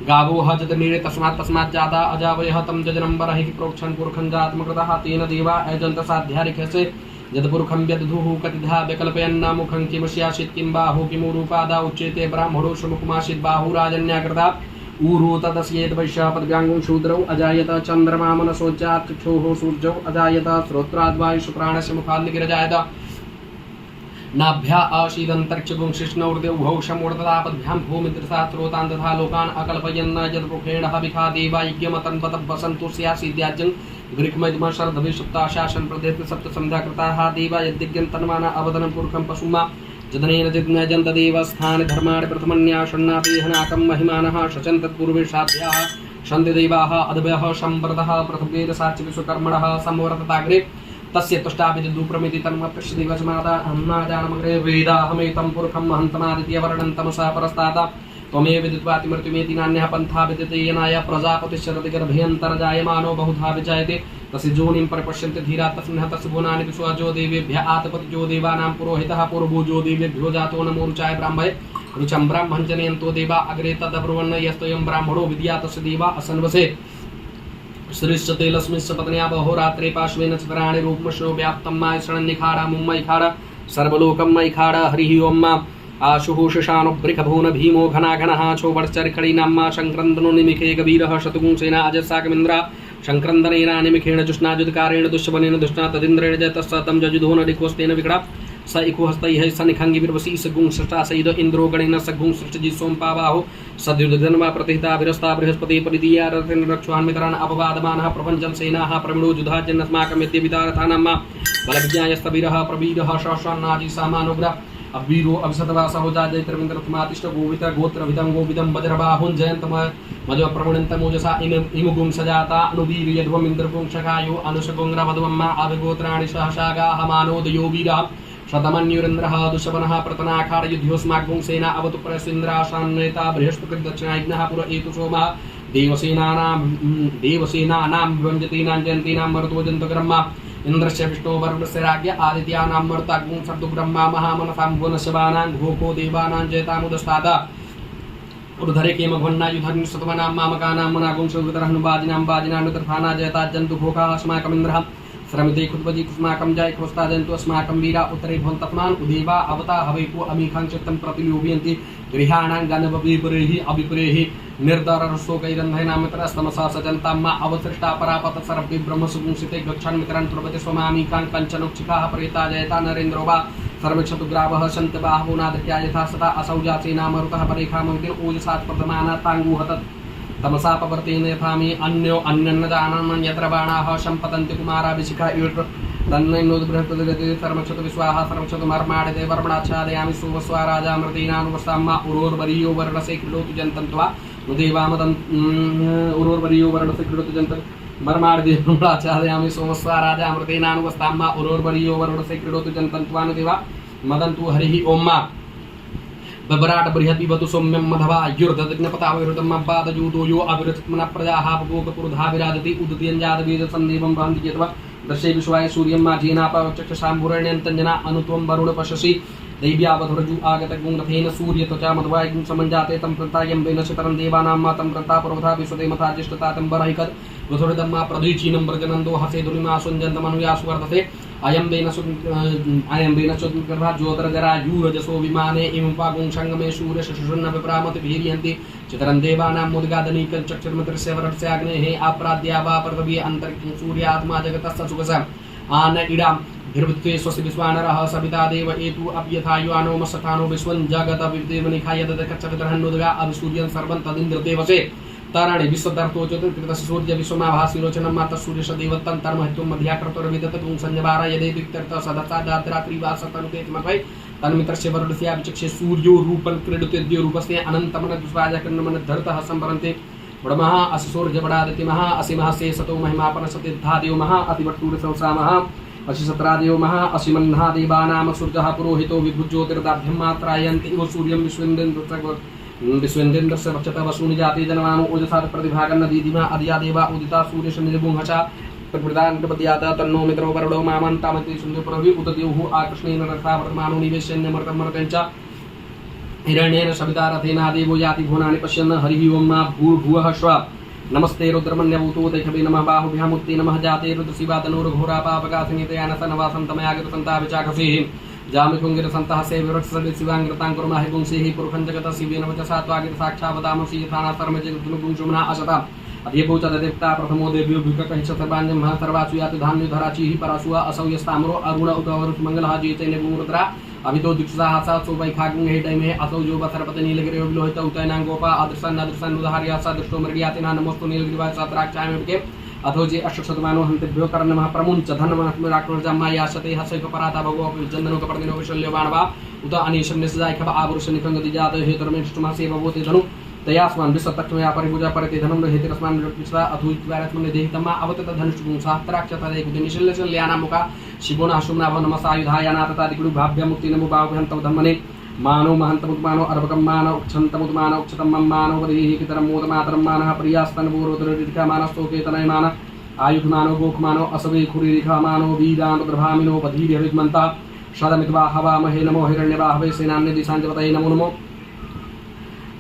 गावो हजतनीरे तस्मात् जाता अजावयः तं जजनं बरहि प्रोक्षन् पुरुखं जातमकृतः तेन देवा अयजन्त साध्यारिखसे यदपुरुखं व्यदधुः कतिधा व्यकल्पयन्ना मुखं किमस्यासीत् किं बाहु किमुरूपादा उच्यते ब्राह्मणो श्रमुखमासीत् बाहुराजन्याकृता ऊरू तदस्येत वैश्यः पद्व्याङ्गुं शूद्रौ अजायत चन्द्रमा मनसोज्जात् चक्षुः सूर्यौ अजायत श्रोत्राद्वायुषु प्राणस्य मुखाद्गिरजायत नाभ्या आशीदन्तरिक्षगुं शिष्णौर्देवौ शमूर्तदापद्भ्यां भूमिदृशा स्रोतान् तथा लोकान् अकल्पयन् यद्रुखेण हविखा देवायज्ञमतन्वतभसन्तु स्यासीद्याज्यं गृह्मैद्म शरदभिषुप्ताशासन् प्रदेति सप्तसन्ध्याकृताः देवा यद्यज्ञं तन्वाना अवदनं पुरुखं पशुमा जदनेन जिज्ञाजन्त देवस्थानि धर्माणि प्रथमन्याषण्णातिहनाकं महिमानः शचन् तत्पूर्वे साध्याः सन्ति देवाः अद्भयः संवृतः पृथ्वीर साचि विश्वकर्मणः संवर्तताग्रे तस्य तुष्टाभिदुप्रमिति तन्मत्स्य दिवसमादा अन्नाजानमग्रे वेदाहमेतं पुरुखं महन्तमादित्यवर्णं तमसा परस्तात् त्वमेव विदित्वाति मृत्युमेति नान्यः पन्था विद्यते येनाय प्रजापतिश्चरति गर्भेऽन्तर्जायमानो बहुधा विजायते तस्य जोनिं परिपश्यन्ति धीरा तस्मिन् तस्य भुवनानि विश्वाजो देवेभ्यः आतपतिजो देवानां पुरोहितः पूर्वभूजो देवेभ्यो जातो नमो रुचाय ब्राह्मणे रुचं ब्राह्मण जनयन्तो देवा अग्रे तदब्रुवन् यस्तोऽयं ब्राह्मणो विद्या तस्य देवा असन्वसे श्रीश्चते लक्ष्मीश्च पत्न्या बहोरात्रे पार्श्वेन चित्राणि रूपमश्रो व्याप्तं मायशरणनिखारा मुम्मैखारा सर्वलोकं मैखारा हरिः ओं मा आशुः शशानुब्रिखभून भीमो घनाघनः चोवर्चर्खडीनाम्मा शङ्क्रन्दनो निमिखे गभीरः शतुगुंसेना अजस्साकमिन्द्रा शङ्क्रन्दनेन निमिखेण जुष्णाजुत्कारेण दुष्यबनेन दुष्णा तदिन्द्रेण जयतस्स तं जजुधो नदिकोस्तेन विकटा स इकुहस्तैः सनिखङ्गि विर्वसी सगुं सृष्टा सैद इन्द्रो गणेन सगुं सृष्टजि सोमपाबाहो सद्युधन्वा प्रतिहिता विरस्ता बृहस्पति परिदीया रथेन रक्षान्मितरान् अपवादमानः प्रपञ्चं सेनाः प्रमिणो जुधाजन्नस्माकमित्यवितारथानाम्मा बलविज्ञायस्तवीरः प्रवीरः सहस्रान्नाजी सामानुग्रह अवीरो अभिशतवासहो जाजैत्रविन्द्रथमातिष्ठ गोवित गोत्रविदं गोविदं वज्रबाहुं जयन्तम मजो प्रवणन्तमोजसा इमुगुं सजाता अनुवीर्यध्वमिन्द्रपुं शकायो अनुशगोङ्ग्रमध्वम्मा अभिगोत्राणि सहसागाः मानोदयो वीरः शतमन्युरेन्द्रः दुष्यवनः प्रतनाखारयुध्योस्माग्गुं सेना अवतु प्रस्विन्द्राशान्नेता बृहस्पतिर्दक्षिणायज्ञः पुर एतु सोमः देवसेनानां विभञ्जतीनां जयन्तीनां मरुतोजन्तग्रह्मा इंद्रस्य विष्णु वरुणस्य राज्ञ आदित्यानां मरुताग्गुं सर्दुब्रह्मा महामनसां भुवनशवानां घोको देवानां जयतामुदस्ताद उर्धरे केमघ्वन्नायुधर्नि शतवनां मामकानां मनागुं सुवितरहनुबाजिनां बाजिनानुतर्थाना जयताज्जन्तु घोकाः अस्माकमिन्द्रः श्रमिते खुद्वजी कुस्माकं जय खोस्ता जन्तु अस्माकं वीरा उत्तरे भवन्तप्नान् उदेवा अवता हवैको अमीखां चित्तं प्रतिलोभयन्ति गृहाणां गणवविपरेः अविपरेः निर्दररसोकैरन्धैनामितरस्तमसा सजन्ताम्मा अवसृष्टा परापत सर्वे ब्रह्मसुगुंसिते गच्छन् मित्रं प्रभृति स्वमामीकां कञ्चनोक्षिकाः प्रेता जयता नरेन्द्रो वा सर्वक्षतुग्रावः सन्त बाहवो नादृत्या यथा सदा असौ जासेनामरुतः परेखामविदिन ओजसात् प्रथमाना ताङ्गुहतत् तमसापवर्तेन यथा मे अन्यो अन्यन्न जानन् यत्र बाणाः सम्पतन्ति कुमाराभिषिखा इव तन्नोद्बृहत्तदगति सर्वक्षतु विश्वाः सर्वक्षतु मर्माणिते वर्मणाच्छादयामि सुवस्वा राजामृतीनानुवस्ताम्मा उरोर्वरीयो वर्णसे क्रीडोतु जन्तन्त्वा नुदेवामदन् उरोर्वरीयो वर्णसे क्रीडोतु जन्तन् मर्माणिते वर्मणाच्छादयामि सोमस्वा राजामृतीनानुवस्ताम्मा उरोर्वरीयो वर्णसे क्रीडोतु जन्तन्त्वा नुदेवा मदन्तु हरिः ओं मा बबराट बृहति वतु सौम्यं मधवा युर्धज्ञपताविरुद्धं अब्बादजूतो यो अविरचमन प्रजाः भगोकपुरधा विराजति उदतीयञ्जातवेद सन्देवं वहन्ति यद्वा दर्शे विश्वाय सूर्यं मा जेनापचक्षसाम्बुरण्यन्तञ्जना अनुत्वं वरुण पश्यसि दैव्यावधुरजु आगतगुं रथेन सूर्यत्वचा मध्वायुं समञ्जाते तं प्रतायम्बेन शतरं देवानां मातं प्रतापरोधा विश्वदेमथा ज्येष्ठता तं बरहिकत् वसुरदम्मा प्रदीचीनं व्रजनन्दो हसे दुरिमा सुञ्जन्तमनुयासुवर्धसे अयं बेन सुगर्भा ज्योतिर्गरायूरजसो विमाने इमं पागुं संगमे सूर्यशशुन्न विप्रामति वीर्यन्ति चितरं देवानां मुद्गादनीकञ्चक्षुर्मतिर्स्यवरस्याग्नेः आप्राद्या वा पृथिवी अन्तरिक्षं सूर्यात्मा जगतस्य सुखसम् आन इडां भिर्वृत्ते स्वस्य विश्वानरः सविता देव एतु अप्यथायुवानो मत्सथानो विश्वं जगत विदेवनिखाय ददकच्चवितरहन्नुदगा अभिसूर्यं सर्वं तदिन्द्रदेवसे ताराणि विश्वदर्थो ज्योतिर्कृतस्य सूर्य विश्वमाभासि रोचनं मातः सूर्यशदेवतं तन्महित्वं मध्याकृतोर्विदत पुं संयवार यदेदित्यर्थ सदता दात्रात्रि वा सतनुते मत्वै तन्मित्रस्य वरुणस्य विचक्षे सूर्यो रूपं क्रीडते द्योरूपस्य अनन्तमनद्वाजकर्णमनद्धरतः संवरन्ते ब्रह्मः असि सूर्यपडादितिमः असि महसे सतो महिमापनसतिद्धादेव महा अतिवट्टूरसंसामः असि सत्रादेव महा असि मह्नादेवानाम सूर्यः पुरोहितो विभुज्योतिर्दाभ्यं मात्रायन्ति इव सूर्यं विश्वेन्द्रेन्द्रस्य वक्षतः वसूनि जाते जनमानो ओजसा प्रतिभागन्नदीधिमा अधिया देवा उदिता सूर्यशनिर्बुंहचा प्रकृतान्पद्यात तन्नो मित्रो वरुणो मामन्तामति सुन्दरप्रभि उत देवः आकृष्णेन रथा वर्तमानो निवेश्यन्यमर्तमर्तं च हिरण्येन सविता रथेना देवो याति भुवनानि पश्यन् हरिः ओं मा भूर्भुवः श्व नमस्ते रुद्रमन्यभूतो दैखवे नमः बाहुभ्यामुक्ते नमः जाते रुद्रशिवातनोर्घोरा पापकासिनीतया नसनवासन्तमयागतसन्ता विचाखसेः जामिकुङ्गिरसन्तः सेविवृक्षसदि शिवाङ्गिरताङ्कुर्माहि पुंसेः पुरुषं जगतः शिवेन वचसा त्वागिर साक्षावदामसि यथाना सर्वजगद्गुणगुंशुमना अशता अधिपूच ददेवता प्रथमो देव्यो भिककः सर्वाञ्जं महा सर्वासु याति धान्योधराचिः परासुआ असौ यस्ताम्रो अरुण उदवरुष मंगलः जीतेन गुरुद्रा अभितो दिक्षाः सा सोवैखाग्ं हेडैमे असौ जो बसरपति नीलगिरियो विलोहित उतैनां गोपा अदृशन् अदृशन् उदाहर्या सा दृष्टो मृगयातिना नमोस्तु नीलगिरिवाय सात्राक्षामिके अथो जे अश्वशतमानो हन्तेभ्यो कर्णमः प्रमुञ्च धनमहत्मराक्रोर्जम्मायाशते हसैकपराता भगवो जन्ननोकपर्दिनो विशल्यवाणवा उत अनीशन्यसजायखव आवरुषनिकङ्गदिजात हेतुर्मेष्टुमहसे भवोति धनु तयास्मान् विश्वतक्ष्मया परिपूजा परते धनं हेतिरस्मान् विश्वा अथुत्वारस्मन् देहितमा अवतत धनुष्टुं सहस्राक्षतदैकुदिनिशल्यशल्यानामुखा शिवोना शुम्नाभो नमसायुधायानाततादिकुडु भाभ्य मुक्ति नमो भावहन्तौ धम्मने मानो महन्तमुत्मानो अर्भकं मानो उक्षन्तमुत्मानो उक्षतमं मानो वदीहि कितरं मोदमातरं मानः प्रियास्तनपूर्वोदरदिखमानस्तोकेतनय मान आयुधमानो गोखमानो असवे खुरीरिखमानो वीदान्तप्रभामिनो बधीर्य विद्मन्ता शतमित्वा हवामहे नमो हिरण्यबाहवे सेनान्यदिशाञ्जपतये नमो नमो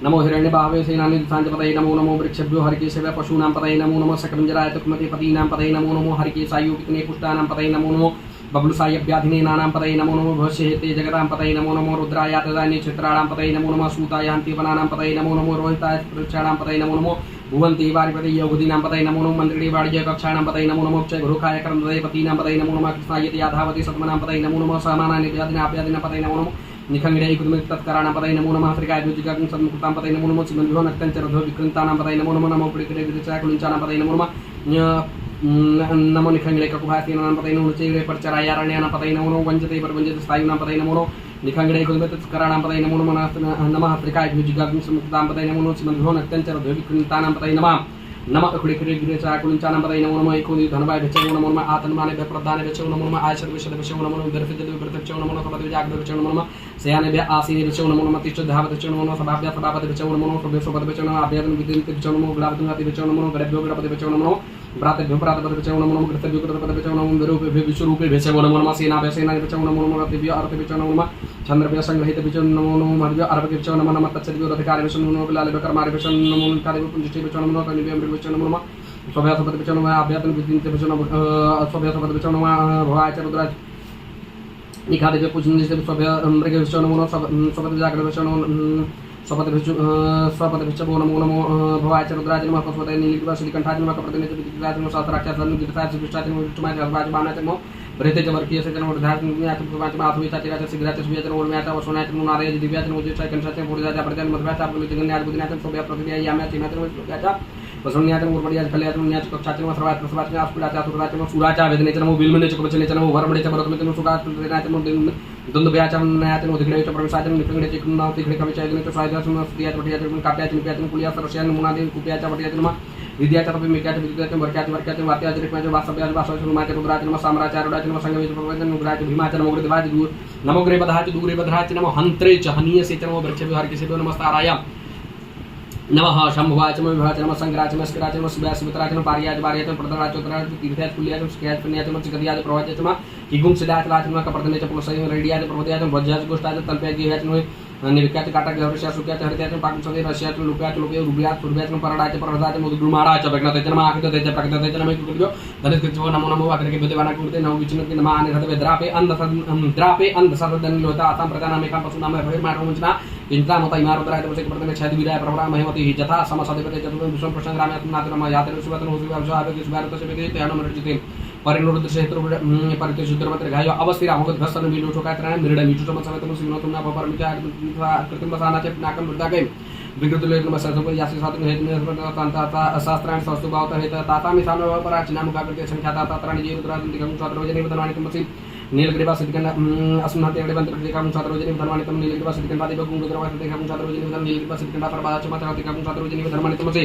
नमो हिरण्यबाहवे सेनान्यदिशाञ्जपतये नमो नमो वृक्षभ्यो हरिकेशव्य पशूनां पतये नमो नमो सकरञ्जराय तुक्मते पतीनां पतये नमो नमो हरिकेशायुकितने पुष्टानां पतये नमो नमो बबलुसायव्याधिने नानां पतये नमो नमो भविष्येते जगतां पतये नमो नमो रुद्राय तदानि क्षेत्राणां पतये नमो नमः सूताय हन्तिवनानां पतये नमो नमो रोहिताय वृक्षाणां पतये नमो नमो भुवन्ति वारिपतये योगदीनां पतये नमो नमो मन्त्रिणे वाणिज्य कक्षाणां पतये नमो नमो च गुरुखाय कर्मदये पतीनां पतये नमो नमः कृष्णायति याधावति सत्मनां पतये नमो नमः समानानि व्याधिना पतये नमो नमो निखंगिरे कुदुमितत्कराणां पतये नमो नमः त्रिकाय द्विजिकां सन्मुक्तां पतये नमो नमः सिमन्विहो नक्तञ्चरधो विकृन्तानां पतये नमो नमः नमो पुडिकरे विदिचाकुलिञ्चानां पतये नमो नमः नमो निखंगिरे ककुभासीनां पतये नमो चैरे परचरायारण्यानां पतये नमो नमः वञ्जते परवञ्जते स्थायुनां पतये नमो नमः निखंगिरे कुदुमितत्कराणां पतये नमो नमः त्रिकाय द्विजिकां सन्मुक्तां पतये नमो नमः सिमन्विहो नक्तञ्चरधो विकृन्तानां पतये नमः नमः कुडिकरे विदिचाकुलिञ्चानां पतये नमो नमः एकोदि धनवाय भेचो नमो नमः आतन्माने प्रदाने भेचो नमो नमः आयशद विशद भेचो नमो नमः विरफिद विरफिचो नमो नमः पद विजाग्र भेचो नमो नमः सेयाने आसीने भेचो नमो नमः तिष्ठ धावत भेचो नमो नमः सभापति भेचो नमो नमः प्रदेशपद भेचो नमः अभ्यादन विदित भेचो नमो नमः गुलाबदुंगाति भेचो नमो नमः गडभ्यो गडपति भेचो नमो नमः भ्रातभ्यो भ्रातपद भेचो नमो नमः कृतभ्यो कृतपद भेचो नमो नमः विरूपे विश्वरूपे भेचो नमो नमः सेनाभ्यो सेनानि भेचो नमो नमः रतिभ्यो अर्थ भेचो नमो नमः चंद्रभ्यो संग्रहित भेचो नमो नमः मर्भ्यो अर्भ भेचो नमो नमः तत्सदिभ्यो रथिकारि भेचो नमो नमः बिलालिभ्यो कर्मारि भेचो नमो नमः कादिभ्यो पुंजिष्ठि भेचो नमो नमः कनिभ्यो मृग भेचो नमो नमः स्वभ्यासपद भेचो नमः अभ्यादन विदित भेचो नमः स्वभ्यासपद भेचो नमः भवाय च रुद्राज निखादिभ्यो पुंजिष्ठि स्वभ्य मृग भेचो नमो नमः स्वपद जाग्र भेचो नमो स्वपद भेचो नमो नमो भवाय च रुद्राज नमः पशुपते नीलिकवा श्रीकंठाज नमः कपड़े च विदिताज नमः सहस्राक्षाज नमः विदिताज विष्टाज नमः विष्टुमाय राज बाणाच नमः ब्रेते च वर्गीय से नमः धाज नमः पांच माथुविता च शीघ्राच सुवियाच नमः म्याच वसुनाच नमः नारय दिव्याच नमः उज्जय कंठाच पुरुषाच प्रजन मध्वाच आपले जगन्याच बुद्धिनाच सोभ्या प्रतिया याम्याच हिमाच नमः श्लोकाच वसुन्याच नमः उर्वडियाच फल्याच नमः न्याच कक्षाच नमः सर्वाच प्रसवाच नमः अस्पुलाच आतुराच नमः सुराच वेदनेच नमः बिलमनेच कवचनेच नमः वरमडेच भरतमेच नमः सुगाच नाच नमः दुंदुभयाच नयाच नमः दिग्गडेच प्रवेशाच निकंगडेच कुन्नाव तिखडे कविचाच नमः सायदाच नमः स्त्रियाच वटियाच नमः काप्याच निप्याच कुलियाच रशियान मुनादे कुप्याच वटियाच नमः विद्याच तपे मिक्याच विद्याच वर्क्याच वर्क्याच वात्याच रिक्माच वासव्याच वासवाच नमाच रुद्राच नमः साम्राचारुडाच नमः संगमेच प्रवचन उग्राच भीमाच नमः उग्रदेवाच दूर नमो ग्रे बधाच दूरे बधाच नमः हंत्रे च हनीयसे च नमः वृक्षभ्यो हरिकेशभ्यो नमस्ताराय नमः शंभुवाच नमः विभाच नमः संग्राच नमः स्कराच नमः शिवाय सुमित्राच नमः पारियाच वार्याच प्रतराच चोत्राच तीर्थाच कुल्याच स्क्याच पुण्याच नमः चिकदियाच प्रवाच नमः किगुं सिदाच लाच नमः कपर्दनेच पुलसय रेडियाच प्रवद्याच वज्राच गोष्ठाच तल्प्याच गेहाच नमः निविक्याच काटाच गौरश्याच सुक्याच हरित्याच पाकं सदे रश्याच लुक्याच लुके रुब्याच सुरब्याच नमः परडाच परदाच मुदुमाराच भग्नतेच नमः आकृतेच प्रकृतेच नमः कुकृत्यो धनस्कृत्यो नमो नमो अग्रके बुद्धवाना कुर्ते नमो विष्णुके नमः अनिरत वेद्रापे द्रापे अंधसदन लोता आसाम प्रदानामे काम पशुनाम भैर्माणो मुंजना इंद्रा मत इमारतराय तमसे प्रदने छादि विराय प्रभरा महिमति जथा समसदिपते चतुर्थ विश्व प्रसंग्रामे नातनम यात्र सुबतन हुसुवा विश्वाभे सुभारत से बेते त्यानो मरजिते परिनुरुद्ध क्षेत्र परिते शुद्रमत्र गायो अवस्थिरा होगत घसन मिलो ठोकात्रणे मिरड मिटु समसमतम सिनो तुमना परमिचार कृत्रिम बसानाचे नाकम वृद्धागे विकृतले नमस्कार यासी सातु हेतु तांता शास्त्राण सस्तु भावत हेत तातामि सामे पराचना मुखाकृते संख्याता तात्राणि जीवत्रादि दिगं सात्रवजने वदनानि तमसि नीलग्रीवा सिद्धिकन अस्महते अडेबंत्र दिगं सात्रवजने वदनानि तम नीलग्रीवा सिद्धिकन पादि बगुं गुद्रवा दिगं सात्रवजने वदन नीलग्रीवा सिद्धिकन परबाच मत दिगं सात्रवजने वदनानि तमसि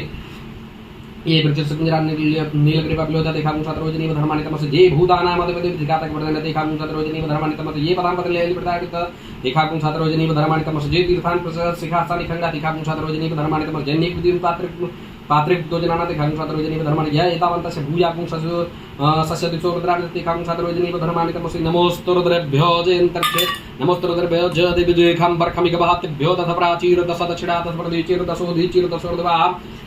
ये ब्रज संजरा नीलग्रीवा विलोदा दिगं सात्रवजने वदनानि तमसि जे भूतानामधिपति दिगातक वर्धन दिगं सात्रवजने वदनानि तमसि ये पदां पदले प्रदायित दिगं सात्रवजने वदनानि तमसि जे तीर्थान प्रसाद सिखासानि खंडा दिगं सात्रवजने वदनानि तमसि जन्निक विदिन पात्रिक दोजनाना दिखांग सात्रवजने वधर्माणि या एतावन्तस्य भूयाकुं सस्य दिशो रुद्राणि दिखांग सात्रवजने वधर्माणि तमसि नमोस्तुरुद्रेभ्यो जयन्तर्षे नमोस्तुरुद्रेभ्यो जय देवी देखां बर्खमिगभातेभ्यो तथा प्राचीर दश दक्षिणा तस्प्रदीचीर दशोधीचीर दशोर्ध्वा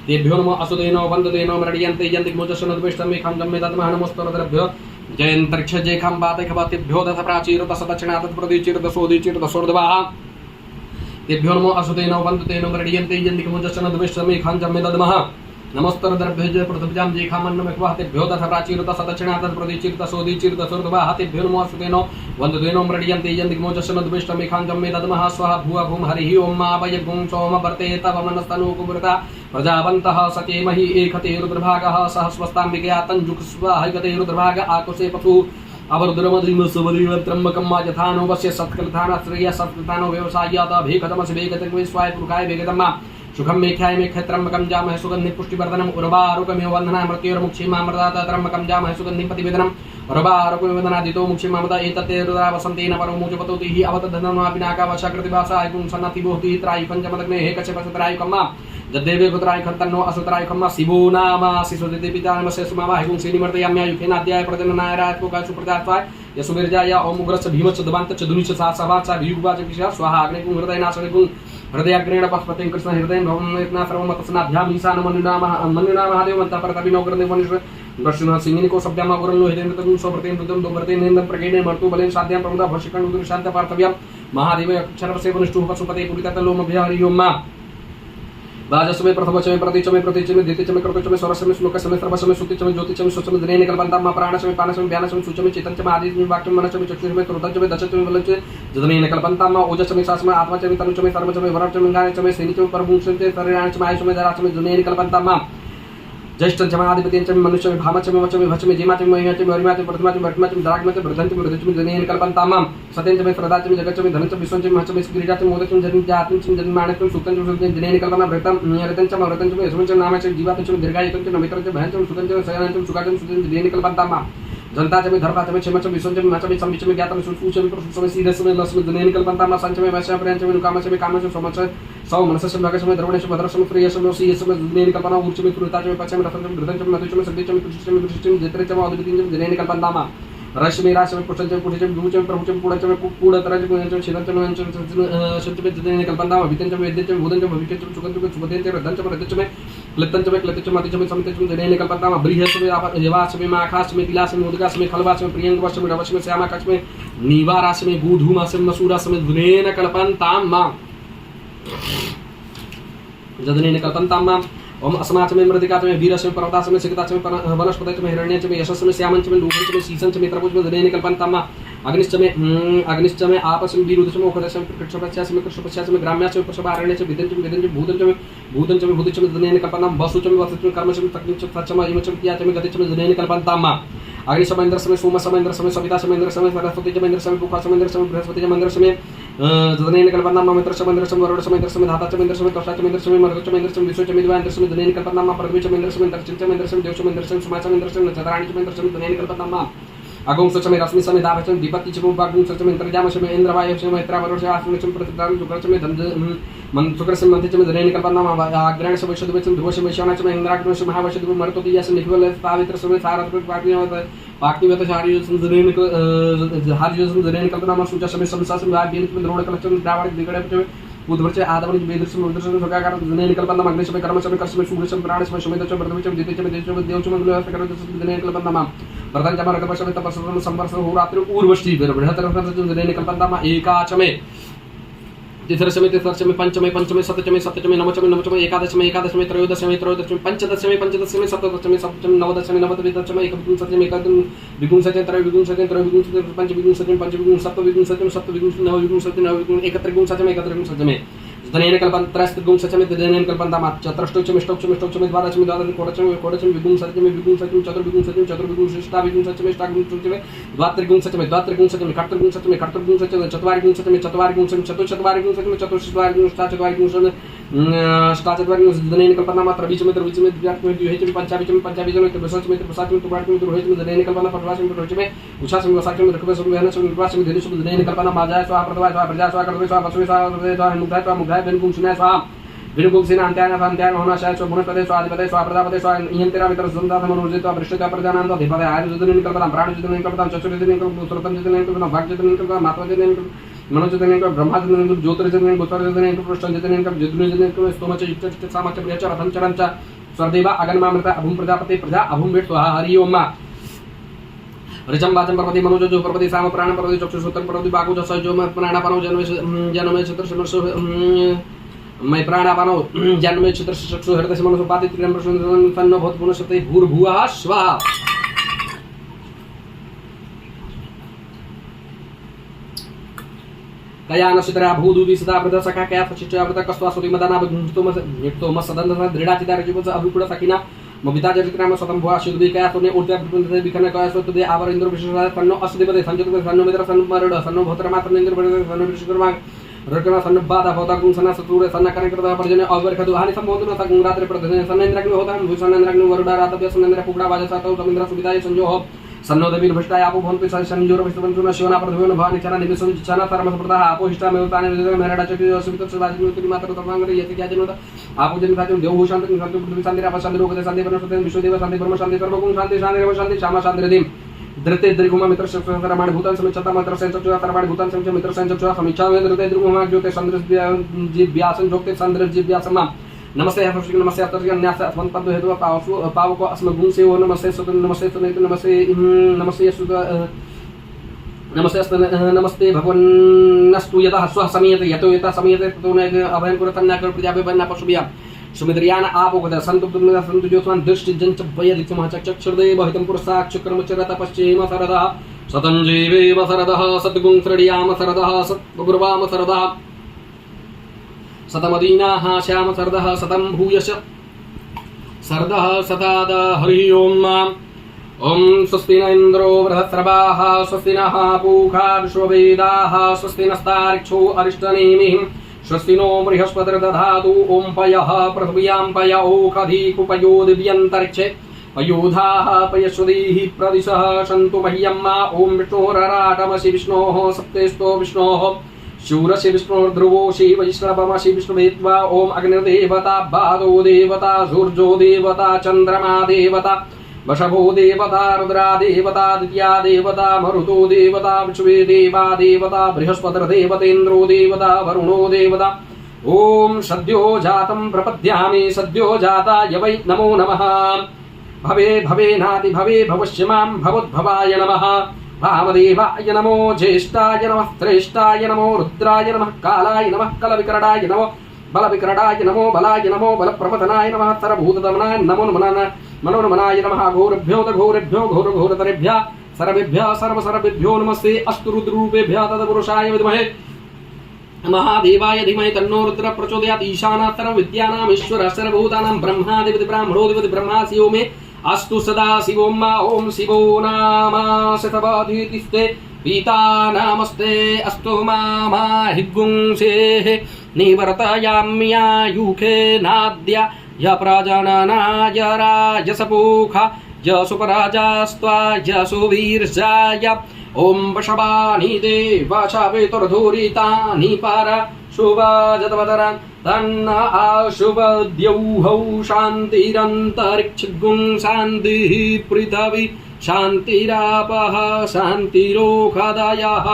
तेभ्यो नमो असुदेनो वन्ददेनो मरणीयन्ते यन्ति मोचशनद्वेष्टमेखां जम्मे तद्मः नमोस्तुरुद्रेभ्यो जयन्तर्क्ष जेखां बातेभ्यो तथा प्राचीर दश दक्षिणा तस्प्रदीचीर दशोधीचीर दशोर्ध्वा तेभ्यो नमो असुदेनो वन्दतेनो मरणीयन्ते यन्ति मोचशनद्वेष्टमेखां जम्मे तद्मः नमोस्तुरुद्रेभ्यो पृथिव्यां जेखामन्नमेख्वः तेभ्यो तथा प्राचीर दश दक्षिणा तस्प्रदीचीर दशोधीचीर दशोर्ध्वा तेभ्यो नमो असुदेनो वन्दतेनो मरणीयन्ते यन्ति मोचशनद्वेष्टमेखां जम्मे तद्मः स्वः भुव भूम हरिः ओं मा वयगुं सोम वर्ते तव मनस्तनूकुमृता प्रजावन्तः सचेमहि एकते रुद्रभागः सह स्वस्ताम्बिकया तञ्जुक्स्वाहैकते रुद्रभाग आकुशे पशु अवरुद्रमद्रिम सुवद्रिवत्रम्बकं मा यथानो वस्य सत्कृतान श्रेय सत्कृतानो व्यवसायात भेकतमसि भेकतं स्वाय पुरुखाय भेकतम् सुखं मेख्याय मेख्यत्रम्बकं जामहे सुगन्धि पुष्टिवर्धनम् उर्वारुकमिव वन्दना मृत्योर्मुक्षीमामृतात् त्रम्बकं जामहे सुगन्धि प्रतिवेदनम् उर्वारुकमिव वन्दनादितो मुक्षीमामृता एतत्ते रुद्रा वसन्तेन परो मुचपतोतिः अवतधनमापिनाकावशकृतिभासा ऐकुं सन्नतिबोहतिः त्रायि पञ्चमदग्ने हे कश्यपसत्रायुकम्मा जद्देवे पुत्राय खन्तन्नो असुत्राय खम्मा शिवो नाम शिशुदिते पिता नमस्य सुमावा ऐकुं श्रीनिमर्तयाम्यायुखेनाद्याय प्रजननाय राजकोकाय सुप्रजात्वाय यशुवीर्याय ओम उग्रस्य भीमच्च दवान्तच्च दुनिच्च सासवाच वियुगवाच विषया स्वाहा अग्निकुं हृदयनाशनिकुं हृदयाग्रेण पस्पतिं कृष्ण हृदयं भवं यत्ना सर्वमतस्नाभ्याम् ईशान मनुना महादेवमन्तः परतभिनोग्रदेव मनुष्य दर्शनः सिंहिनिको शब्द्यामा गुरल्लो हिरेन्द्रतगुं स्वप्रतेन रुद्रं दोव्रतेन नेन्दं प्रकेणेन मर्तु बलेन साध्यां प्रमुदा भर्षिकं उदुर शान्त पार्थव्यं महादेव क्षरवसेवनिष्ठुः पशुपते पुरिततलोमभ्य हरि ओं मा राजस्वे प्रथमचमे प्रतीचमे प्रतीचमे द्वितीयचमे कृतचमे स्वरसमे श्लोकसमे सर्वसमे श्रुतिचमे ज्योतिचमे स्वचमे दिनेन कल्पन्ताम प्राणसमे पानसमे व्यानसमे सुचमे चेतनचमे आदिचमे वाक्यमे मनसमे चक्षुषमे क्रोधचमे दशचमे बलचमे जदनेन कल्पन्ताम ओजसमे सासमे आत्मचमे तनुचमे सर्वचमे वरचमे गायचमे सेनिचमे परभुंसमे शरीराणचमे आयुषमे दराचमे जुनेन कल्पन्ताम ज्येष्ठचमे आदिपत्यचमे मनुष्यमे भामचमे वचमे भचमे जीमाचमे महिमाचमे हरिमाचमे प्रतिमाचमे भटमाचमे दराग्मचमे वृद्धंचमे वृद्धचमे जनेन कल्पन्ताम सत्यंचमे श्रद्धाचमे जगच्चमे धनचमे विश्वंचमे महचमे गिरिजाचमे मोदचमे जनिजात्मचमे जन्मानचमे सुक्तंचमे सुक्तंचमे जनेन कल्पना भृतं रतंचमे रतंचमे यशवंचमे नामचमे जीवातंचमे दीर्घायुतंचमे नमित्रंचमे भयंचमे सुतंचमे शयनंचमे सुखाचमे सुतंचमे जनेन कल्पन्ताम जनताचमे धर्माचमे क्षेमचमे विश्वंचमे महचमे संविचमे ज्ञातमे सुचमे प्रसुचमे सीधसमे लसमे जनेन कल्पन्ताम संचमे वैश्यमे प्रियंचमे नुकामचमे कामचमे सोमचमे सौ मनसचमे भगचमे द्रवणेशमे भद्रसमे प्रियसमे सीयसमे जनेन कल्पना ऊर्चमे कृताचमे पचमे रथंचमे धृतंचमे नतुचमे सद्यचमे कृषिचमे कृषिचमे जत्रेचमे अद्वितीयचमे जनेन कल्पन्ताम रश्मि राशमे पुष्टंचमे पुष्टंचमे भूचमे प्रभुचमे पुडचमे पुडतरचमे पुण्यचमे शिरंचमे शंचमे जनेन कल्पन्ताम विद्यंचमे वेद्यंचमे भूतंचमे भविष्यंचमे सुगंधचमे सुपदेंचमे रथंचमे रथंचमे क्लिप्तंचमे क्लिप्तंचमे अतिचमे समितंचमे जनेन कल्पन्ताम बृहस्पमे यवाचमे माखाचमे तिलाचमे उदगाचमे खलवाचमे प्रियंगवाचमे नवचमे श्यामाकाचमे नीवाराचमे गूधूमाचमे मसूराचमे जनेन कल्पन्ताम जदनेन कल्पन्ताम ओम अस्माचमे मृतिकाचमे वीरचमे पर्वताचमे सिकताचमे वनस्पतिचमे हिरण्यचमे यशस्समे श्यामंचमे लोहंचमे शीसंचमे त्रपुचमे जनेन कल्पन्ताम अग्निश्चमे आपसमे वीरुदचमे ओखदचमे कृष्णपश्चाचमे कृष्णपश्चाचमे ग्राम्याचमे पशुपारण्यचमे विदंचमे विदंचमे भूतंचमे भूतंचमे जनेन कल्पन्ताम वसुचमे वसुचमे कर्मचमे तक्निचमे सचमे अयमचमे कियाचमे गतिचमे जनेन कल्पन्ताम अग्निशमे इंद्रसमे सोमसमे इंद्रसमे सवितासमे इंद्रसमे सरस्वतीचमे इंद्रसमे पुखासमे इंद्रसमे बृहस्पतिचमे इंद्रसमे जदनेन कल्पन्ताम मित्रचमे इंद्रसमे वरुणचमे इंद्रसमे धाताचमे इंद्रसमे कक्षाचमे इंद्रसमे मरुतचमे इंद्रसमे विश्वचमे दिवा इंद्रसमे जनेन कल्पन्ताम पृथ्वीचमे इंद्रसमे दक्षिणचमे इंद्रसमे देवचमे इंद्रसमे सुमाचमे इंद्रसमे नक्षत्राणिचमे इंद्रसमे जनेन कल्पन्ताम अगुं सचमे रश्मि समे दाभचम दीपति चमु बागुं सचमे इंद्रजाम समे इंद्रवायु समे मैत्रावरुष आसुचम प्रतिदान सुक्रचमे धन मन सुक्रसम मंथचमे धनेन कल्पना आग्राण समे शतवचम ध्रुवसमे शवनचमे इंद्राग्नो समे महावशदु मरतोति यस निखवल पावित्र समे सारथ पाक्तिवत शारी संधनेन हारिजसम धनेन कल्पना सुचा समे समसासम भाग्यन द्रोण कलचम द्रावण दिगड़े उद्वर्चे आदवनि वेदर्शम उद्दर्शम सगाकार धनेन कल्पना अग्नि समे कर्म समे कर्म सुग्रसम प्राण समे सुमेतचम ब्रह्मचम दितेचम देवचम देवचम गुलसकरत धनेन कल्पना प्रधान जमा रकपशमे तपस्सम संवर्ष होरात्रि ऊर्वशी बृहतरसम धनेन कल्पना एकाचमे तिथरशमे पंचमे सप्तचमे नवचमे एकादशमे त्रयोदशमे पंचदशमे सप्तदशमे नवदशमे नवदशमे एकविंशतिमे विंशतिमे त्रयोविंशतिमे पंचविंशतिमे सप्तविंशतिमे नवविंशतिमे एकत्रिंशतिमे धनेन कल्पना त्रयस्त्रिगुंसचमे धनेन कल्पना चतुष्टोचमे द्वादशमे कोडचमे विगुंसचमे चतुर्विंशतिमे द्वात्रिगुंसचमे कर्तृगुंसचमे चत्वारिगुंसचमे चतुश्चत्वारिगुंसचमे धनेन कल्पना त्रयीचमे द्विहेचमे पंचाभिचमे त्रिवशचमे त्रिवसाचमे धनेन कल्पना पटवाचमे उषाचमे वसाचमे ऋक्वचमे वहनचमे निर्वाचमे धनुषमे धनेन कल्पना माजाय स्वाहा प्रतवाय स्वाहा प्रजा स्वाहा कर्तवे स्वाहा वसवे स्वाहा मुग्धाय स्वाहा मुग्धाय विनुपुंसनाय स्वाहा विनुपुंसिना अंत्याय मोहनाशाय स्वाहा भुवनपदे स्वाहा अधिपदे स्वाहा प्रजापदे स्वाहा इयंतेरा वितर संदात मनोर्जित्वा वृष्टित्वा प्रजानांत अधिपदे आयुर्जदनेन कल्पना प्राणजदनेन कल्पना चतुर्जदनेन कल्पना सुरतंजदनेन कल्पना भाग्यजदनेन कल्पना मातवजदनेन कल्पना मनोजदनेन कल्पना ब्रह्माजदनेन कल्पना ज्योतिर्जदनेन गोचरजदनेन कल्पना पृष्ठजदनेन कल्पना जदुर्जदनेन कल्पना स्तोमच इष्ट सामच प्रियच रथंचरंच स्वर्देवा अगन्मामृत अभुम प्रजापति प्रजा अभुम वेट स्वाहा हरि ओम ऋचम वाचम पर्वती मनोजो पर्वती साम प्राण पर्वती चक्षुश्रोत्र पर्वती बाकु सजो प्राणापानो जन्मे चतुर्षमर्ष मैं प्राणापानो जन्मे चतुर्षक्षु हृदय मनसो पाति त्रियम प्रसन्न भूत पुनश्चते भूर्भुवः स्वाहा कया नक्षत्रा भूदुवि सदा प्रद सखा कया सचिष्टा प्रद कस्वा सुति मदना तो मसदन दृढ़ाचिता रजिपस अभिपुड़ सकिना मबिता जरित्राम स्वतम भुआ शुद्धि कया तोने उल्टा प्रतिपदे विखन कया स्वतदे आवर इंद्र विशेषा सन्नो अस्दिपदे संजत सन्नो मित्र सन्नो मरड सन्नो भोत्रमा सन्नो इंद्र बडे सन्नो विश्वकर्मा रकमा सन्नो बाधा भोता गुंसना सतुरे सन्ना करण करता परजने अवर खदु हानि संबोधन सगुं रात्रि प्रदने सन्नेन्द्रग्नि होता भूषणेन्द्रग्नि वरुडा रातव्य सन्नेन्द्र पुगड़ा वाजसा तो समिन्द्र सुविधाय संजो हो सन्नो दबीर भष्टाय आपो भवन्ति संजोर विष्णुवंशुना शिवना प्रधुवन भवानि चना निमिषं चना धर्म प्रदाः आपो हिष्टा मेवताने मेरडा चक्रि सुवित सुदाजि मुक्ति मात्र तमांगरे यति क्या जनुता आपो जन साचम देव भूषांत शांति पृथ्वी शांति आप शांति लोक शांति वनस्पति विश्वदेव शांति ब्रह्म शांति सर्वगुण शांति शांति रेव शांति श्यामा शांति रदिम धृते द्रिगुमा मित्र सरमाण भूतान समिचता मित्र संचक्षुरा सरमाण भूतान समिच मित्र संचक्षुरा समीक्षा में धृते द्रिगुमा ज्योते चंद्र जी व्यासन जोक्ते चंद्र जी व्यासमा नमस्ते हर्षिक नमस्ते अतर्य न्यास अस्मन्पद हेतु पावको अस्म गुण से नमस्ते सुत नमस्ते सुनित नमस्ते नमस्ते सुत नमस्ते नमस्ते भगवन्नस्तु यतः स्वः समीयते यतो यतः समीयते ततो न अभयं कुरतन्ना कर प्रजापे बन्ना पशुभ्या सुमिद्रियान आपो संतु ज्योत्स्वान् दृष्टि जंच वयदित्समः चक्षुर्देव हितं पुरस्ताक्ष कर्मचरत पश्चेम सरदः सतं जीवेव सरदः सद्गुं श्रेणियाम सरदः सद्गुर्वाम सरदः सतमदीनाः श्याम सरदः सतं भूयश सरदः सताद हरि ओम ओम स्वस्ति न इन्द्रो बृहस्रवाः स्वस्ति नः पूषा विश्ववेदाः स्वस्ति नस्तार्क्ष्यो अरिष्टनेमिः स्वस्ति नो बृहस्पतिर्दधातु ओम पयः पृथिव्यां पय ओषधीकुपयो दिव्यन्तरिक्षे पयोधाः पयस्वदीः प्रदिशः सन्तु मह्यम् ओम विष्णोरराटमसि विष्णोः सप्तेस्तो विष्णोः शूरसि विष्णुर्ध्रुवोषि वैश्रवमसि विष्णुवेत्वा ओम अग्निर्देवता बाधो देवता सूर्यो देवता चंद्रमा देवता वशभो देवता रुद्रा देवता दित्या देवता मरुतो देवता विश्वे देवा देवता बृहस्पतिर्देवतेन्द्रो देवता वरुणो देवता ओम सद्यो जातं प्रपद्यामि सद्यो जाताय वै नमो नमः भवे भवेनाति भवे भवश्यमां भवोद्भवाय नमः वामदेवाय नमो ज्येष्ठाय नमः श्रेष्ठाय नमो रुद्राय नमः कालाय नमः कलविकरणाय नमो बलविकरणाय नमो बलाय नमो बलप्रमथनाय नमः सर्वभूतदमनाय नमो मनोन्मनाय नमः घोरभ्यो घोरतरेभ्यः सर्वेभ्यः सर्वसर्वेभ्यो नमस्ते अस्तु रुद्ररूपेभ्यः तत्पुरुषाय विद्महे महादेवाय धीमहि तन्नो रुद्रः प्रचोदयात् ईशानात् सर्वविद्यानाम् ईश्वरः सर्वभूतानां ब्रह्माधिपति ब्राह्मणोऽधिपति ब्रह्मा शिवो मे अस्तु सदा शिवों ओम शिवो नामास्ते पीता नामस्ते अस्तु मामा हिगुंसेः निवर्तयाम्यायुखे नाद्य य प्रजननाय राजसपूखा यशुपराजास्त्वा यशुवीर्जाय ॐ वशवानि देवशवेतुर्धूरितानि पारा शुभजतवतरा तन्न आशुभद्यौहौ शान्तिरन्तरिक्षगुं शान्तिः पृथिवी शान्तिरापः शान्तिरोषधयः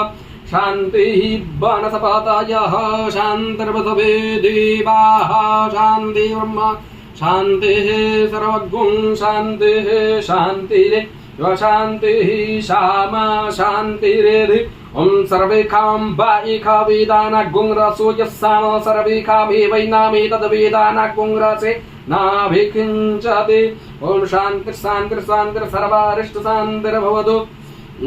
शान्तिः वनस्पतयः शान्तिर्पृथिवी देवाः शान्तिः ब्रह्म शान्तिः सर्वगुं शान्तिः शान्तिरेव शान्तिः श्यामा शान्तिरेधि ॐ सर्वेखाम्बाइखावेदानागुंरसो यस्साम सर्वेखामे वैनामे तद्वेदानागुंरसे नाभिकिञ्चते ॐ शान्तिर्शान्तिर्शान्तिर् सर्वारिष्टशान्तिर्भवतु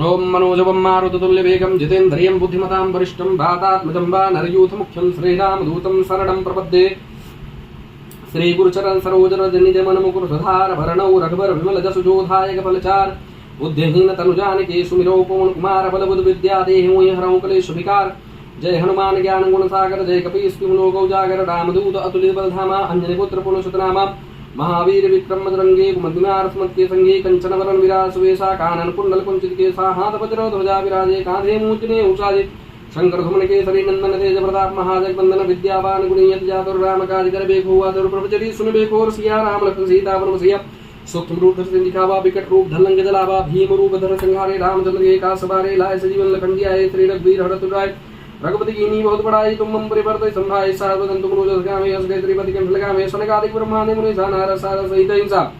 ॐ मनोजवं मारुततुल्यवेगं जितेन्द्रियं बुद्धिमतां वरिष्ठं भ्रातात्मजं वा नरयूथमुख्यं श्रीरामदूतं शरणं प्रपद्ये श्रीगुरुचरण सरोजरजनिजमनमुकुर सुधार भरणौ रघुवर विमल जसु जोधायक फलचार बुद्धिहीन तनुजानिके सुमिरो पवन कुमार बल बुद्ध विद्या देहि हरौ कलेश विकार जय हनुमान ज्ञान गुण सागर जय कपीस विमलो गौजागर रामदूत अतुलित बलधामा अंजनी पुत्र पुरुषोत्तमा महावीर विक्रम मदरंगे कुमद्मार स्मत्के संगे कंचन वरण विराज सुवेशा कानन कुंडल कुंचित केसा हाथ वज्र ध्वजा विराजे कांधे मूर्जने उषाजे शंकर धुमन केसरी नंदन तेज प्रताप महाजगवंदन विद्यावान गुणीयत जातुर राम काज करबे भुआदुर प्रभचरी सुनबे कोर सिया राम लखन सीता वन सिया सूक्ष्म रूप धर दिखावा विकट रूप धलंग जलावा भीम रूप धर संहारे रामचंद्र के का सवारे लाए सजीवन लखन जियाए श्री रघुवीर हरत उड़ाए रघुपति कीनी बहुत बड़ाई तुम मम परिवर्तय संभाय सार्वजन तुम रोज गामे असगे त्रिपति कंठ लगामे सनकादिक ब्रह्मादि मुनि सानार सार सहित इंसा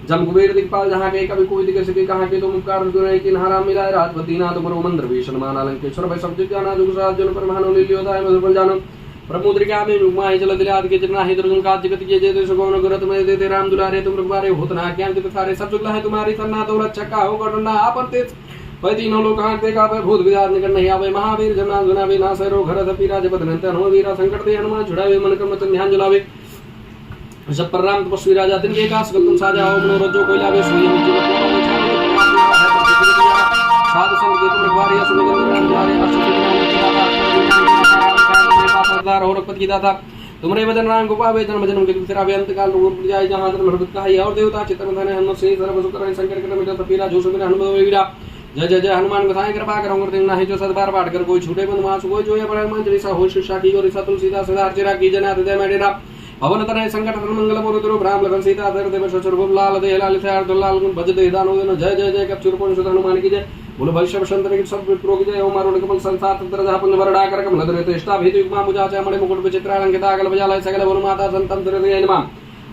जम कुबेर दिक्पाल जहाँ के कभी कोई दिखे सके कहाँ के तुम उपकार दुनिया की नाराम मिलाए राजपति ना तुम मंत्र भीषण माना लंकेश्वर भाई सब जाना जुग सात जन पर महानो लीलियोदाय मधुर जानो प्रमुद्रिका में नुमाई जल दिलाद के जना है दुर्गम काज जगत के जय सुगम गुरत में देते राम दुलारे तुम रघुवारे होत ना ज्ञान के सारे सब जुगला है तुम्हारी सन्ना तो रक्षा का हो करना आपन तेज पै तीनों लोग कहाँ ते का भूत विदार निकट नहीं आवे महावीर जना जुना बिना सरो घर धपी राजपत नंतन हो वीरा संकट दे हनुमान छुड़ावे मन कर्म ध्यान जलावे जब पर राम तपस्वी राजा दिन के कास गलतम साजा हो मनोरजो कोई लावे सुई मुझे साधु संग के तुम रघुवारे सुमिरन राम द्वारे सरदार और रघुपति की दाता तुमरे वजन राम को पावे जन्म जन्म के तेरा अंत काल रूप जाय जहां धर्म भगत का और देवता चित्तन धन हनुमान से सर्व सुख कर संकट कर मिटा सपीरा जो सुमिर हनुमान वीरा जय जय जय हनुमान गोसाई कृपा करो कर देना है जो सदबार पाठ कर कोई छूटे बंद मास कोई जो है बड़ा मन जैसा हो शिक्षा की और ईसा तुलसीदास सदा चिरा की जना हृदय में डेरा भवन तरह संकट मंगल मोर राम लखन सीता धर देव सचुर लाल दे लाल सार दुलाल भज दे दानो जय जय जय कपचुर पुरुष हनुमान की जय बोलो भविष्य शंकर के सब विप्रो की जय ओम मारो कमल संसार तंत्र जहापन वरडा कर कमल धरे तेष्टा भीति युग्मा मुजा चामड़े मुकुट विचित्र अलंकृत अगल बजालय सकल वन माता संतम धरे नमः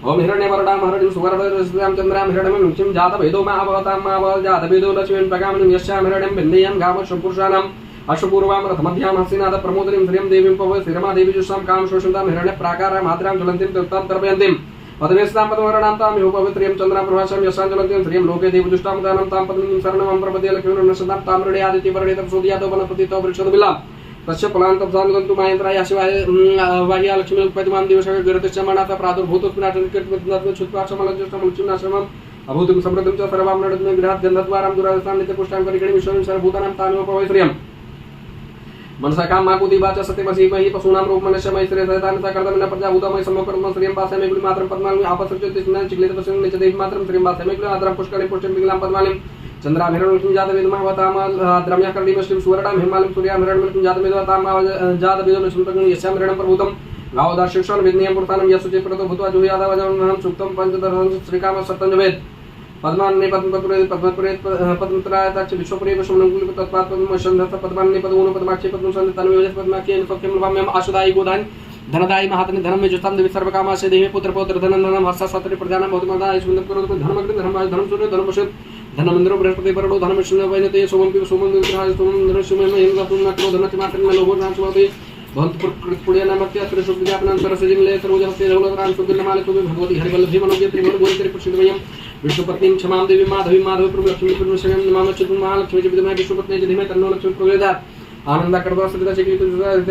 ओम हिरण्य वरडा हरण्य सुवर्ण रामचंद्राम हिरण्यम मुख्यम जात भेदो महाभवतां महाभव जात भेदो लक्ष्मीं पगामिनं यस्याम हिरण्यं बिन्देयं गामश्व पुरुषाणाम् अश्वपूर्वां रथमध्यां हस्तिनाथ प्रमोदनीं श्रियं देवीं पव श्रीरमा देवी जुष्टां काम शोषन्तां हिरण्य प्राकारां मात्रां ज्वलन्तीं तृप्तां तर्पयन्तीं पदवेस्तां पदवरणां तां यो पवित्रियं चन्द्रां प्रभासां यस्यां ज्वलन्तीं श्रियं लोके देवी जुष्टां दानं तां पद्मिनीं शरणं प्रपद्ये लक्ष्मीं नशतां तां मृडे आदित्य वरणे तपसोदियातो वनपति तव वृक्षोदबिलां तस्य फलान्तं सानुगन्तु मायन्त्राय शिवाय वाह्या लक्ष्मी उपपद्मां दिवसः गृहतस्य मनाता प्रादुर्भूतोत्पन्नाटनिकृतमत्नत्व छुत्वाक्षमलज्यष्टमलक्ष्मीनाश्रमम् अभूतं समृद्धं च सर्वां नडद्मे गृहात् गन्धद्वारां दुरास्थां नित्यपुष्टां परिगणि विश्वं सर्वभूतानां तामेवोपवैश्रियम् मनसा काम माकुति वाचा सत्यमसि महि पशूनां रूप मनुष्यमय श्रेय सहितान सकर्दमिन प्रजाभूतमय समोकर्म श्रियं पासमे गुली मात्रं पद्मालि आपसृज्योतिष्णं चिक्लित पशुं निच देव मात्रं श्रियं पासमे गुली आद्रं पुष्करे पुष्टं पिंगलां पद्मालिं चंद्रां हिरण्यं जात वेदमहावताम द्रम्या कर्णिम श्रीं सुवर्णां हिमालयं सूर्यां हिरण्यं जात वेदवताम जात वेदलक्ष्मी प्रगणि यस्यां हिरण्यं प्रभूतं गावदाशिक्षण वेदनीयं पुरतानं यस्सुचे प्रतो भूत्वा जुह्यादावजं सुक्तं पंचदर्शनं श्रीकाम सप्तं वेद पद्मान्ने पद्मपुरे पद्मपुरे पद्मत्रायताक्ष विश्वपुरे विश्वमनुकुल तत्पाद पद्मशंधत पद्मान्ने पद्मोन पद्माक्षे पद्मसंध तन्वयोजस पद्माक्षे सौख्यं भाम्यं आशुदायि गोदान धनदायि महातनि धनम में जुस्तां देवी सर्वकामास्य देवी पुत्र पौत्र धनं धनं हर्षा स्वतरि प्रजानां बहुतमदाय सुन्दर करोतु धर्मग्नि धर्माय धर्म सूर्य धर्म पशु धनमंद्रो बृहस्पति परडो धर्म शून्य वैनते सोमं पिब सोमं विग्रहाय सोमं धनुष्यमय महिम पुण्य क्रो धनति मात्रं लोभो नाचवते भवन्तु पुण्यनामत्य सुरसुख विज्ञापनं सरसजिमले सर्वजहस्ते रघुलराम सुगन्धमाले तुभि भगवती हरिवल्लभी मनोज्ञ त्रिभुवन गोवित्री पुष्टिमयं विष्णुपत्नीं क्षमां देवी माधवी माधव प्रभु लक्ष्मी प्रभुशयं नमामि चतुर् महालक्ष्मी च विद्महे विष्णुपत्नी च धीमहि तन्नो लक्ष्मी प्रचोदयात् आनंदा कर्दवा सरिता चक्री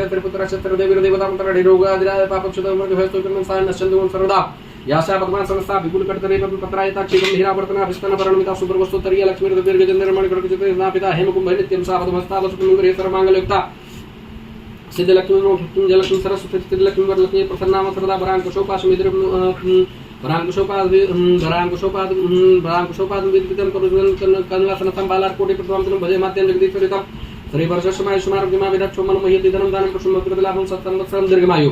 त्रिपुत्र क्षत्र देवी देवतां रोगादिराय पापक्षुतमर्गभयस्तोत्रं साय नश्चन्दु सर्वदा याशा पद्मा संस्था विपुल कटतरे पत्रायता क्षीरं हीरावर्तना अभिस्तन वरणमिता सुप्रवस्तोत्तरीय लक्ष्मी दीर्घचन्द्रमणि कटकचिते नापिता हेमकुंभ नित्यं सा पद्मस्ता वसुकुंगरे सर्वमांगल्युक्ता सिद्धलक्ष्मी लक्ष्मी जलक्ष्मी सरस्वती स्थितिलक्ष्मी वरलक्ष्मी प्रसन्नाम सरदा वरांकुशोपाशमिद्र वरांकुशोपाद विदितं कन्वासन संबालार कोटि प्रथमं भजे मात्यं जगदीश्वरितं श्री वर्षस्माय सुमार्गमा विदक्षो मनमयति धनं दानं पुष्पं कृतलाभं सत्संवत्सरं दीर्घमायु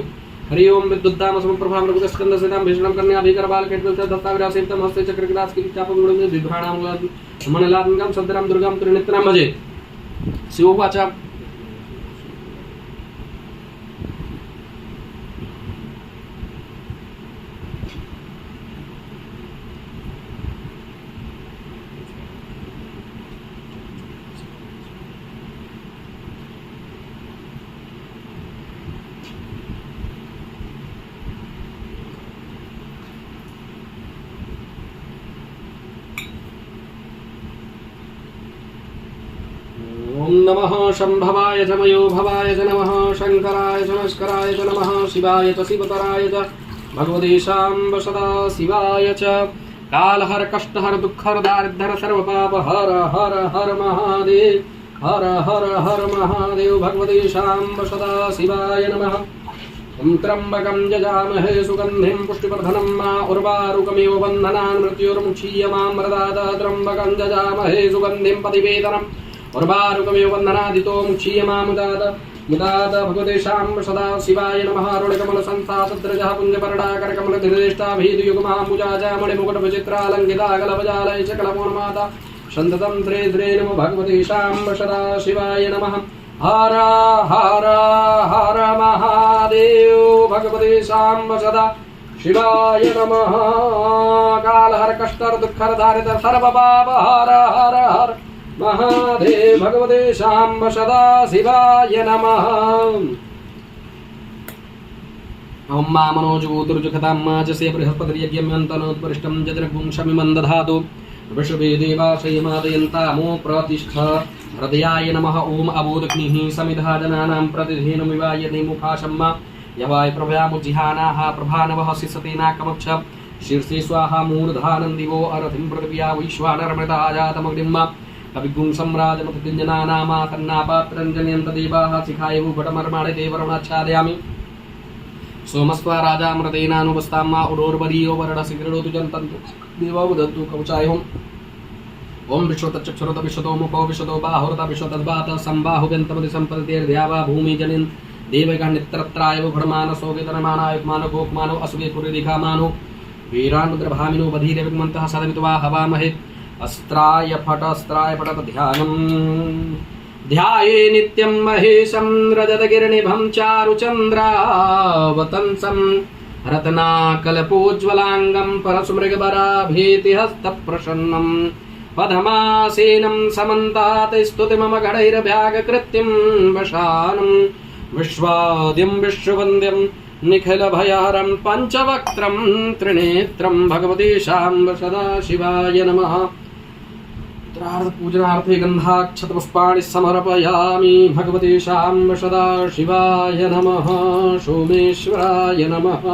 हरि ओम विद्युद्दाम समप्रभां रघुस्कंद सदां भीषणं कन्या भीकर बाल केटल दत्ताविरासेतं हस्ते चक्रकिलास की चापं गुणं विभ्राणां मनलांगं सदरां दुर्गां त्रिनेत्रां भजे शिवोवाच ओम नमः शंभवाय च मयो भवाय च नमः शंकराय च नमस्कराय च नमः शिवाय च शिवतराय च भगवते शाम्ब सदा शिवाय च कालहर कष्टहर दुःखहर दारिद्र्य सर्वपाप हर हर हर महादेव हर हर हर महादेव भगवते शाम्ब सदा शिवाय नमः ओम त्र्यंबकं यजामहे सुगंधिं पुष्टिवर्धनं मा उर्वारुकमिव बन्धनान् मृत्युर्मुक्षीयमामृतात् त्र्यंबकं यजामहे सुगंधिं पतिवेदनम् उर्वारुकमिव बन्धनादितो मुक्षीयमामुदात मुदात भगवते शाम्ब सदा शिवाय नमः अरुणकमल संस्थातद्रजः पुञ्जपरडाकरकमलधिरेष्टाभीतियुगमाम्बुजा मणिमुकुटविचित्रालङ्कितागलवजालय सकलमोन्माता सन्ततं त्रे त्रे नमो भगवते शाम्ब सदा शिवाय नमः हर हर हर महादेव भगवते शाम्ब सदा शिवाय नमः कालहर कष्टर दुःखर दारिद्र सर्वपाप हर हर हर महादेव भगवते शाम्ब सदा शिवाय नमः ओम मा मनोजगोतुर्जगतां मा जसे बृहस्पतिर्यज्ञम्यन्तनोत्परिष्टं जजनपुंसमिमं दधातु वृषभे देवाशयमादयन्तामो प्रतिष्ठ हृदयाय नमः ओम अबोधग्निः समिधा जनानां प्रतिधेनुमिवायते मुखाशम्मा यवाय प्रभयामुज्जिहानाः प्रभानवः शिसतेनाकमक्ष शीर्षे स्वाहा मूर्धानं दिवो अरथिं पृथिव्या वैश्वानरमृता जातमग्निम्मा कविगुं सम्राजमतिञ्जनानामा तन्नापात्रं जनयन्तदेवाः शिखायुः भटमर्माणे देवरुणाच्छादयामि सोमस्वा राजामृतेनानुपस्तां मा उरोर्वरीयो वरडसिगृणोतु जन्तन्तु देवा वदन्तु कवचायम् ओम विश्वतचक्षुरत विश्वतो मुखो विश्वतो बाहुरत विश्वतद्वात संबाहुव्यन्तमति सम्पतिर्द्यावा भूमि जनिन् देवगणित्रत्रायव भ्रमानसो वेतनमानाय मानगोपमानो असुगे पुरीदिघामानो वीरानुद्रभामिनो बधीरविग्मन्तः सदमित्वा हवामहे अस्त्राय फट ध्यानम् ध्याये नित्यं महेशं रजतगिरिनिभं चारुचन्द्रावतंसं रत्नाकल्पोज्ज्वलाङ्गं परसुमृगवराभीतिहस्तप्रसन्नं पदमासेनं समन्तात् स्तुतिमम गणैर्भ्यागकृत्यं वशानं विश्वाद्यं विश्ववन्द्यं निखिलभयहरं पञ्चवक्त्रं त्रिनेत्रं भगवते शाम्ब सदा शिवाय नमः पूजनार्थे गन्धाक्षतपुष्पाणि समर्पयामि भगवते शाम्ब सदा शिवाय नमः सोमेश्वराय नमः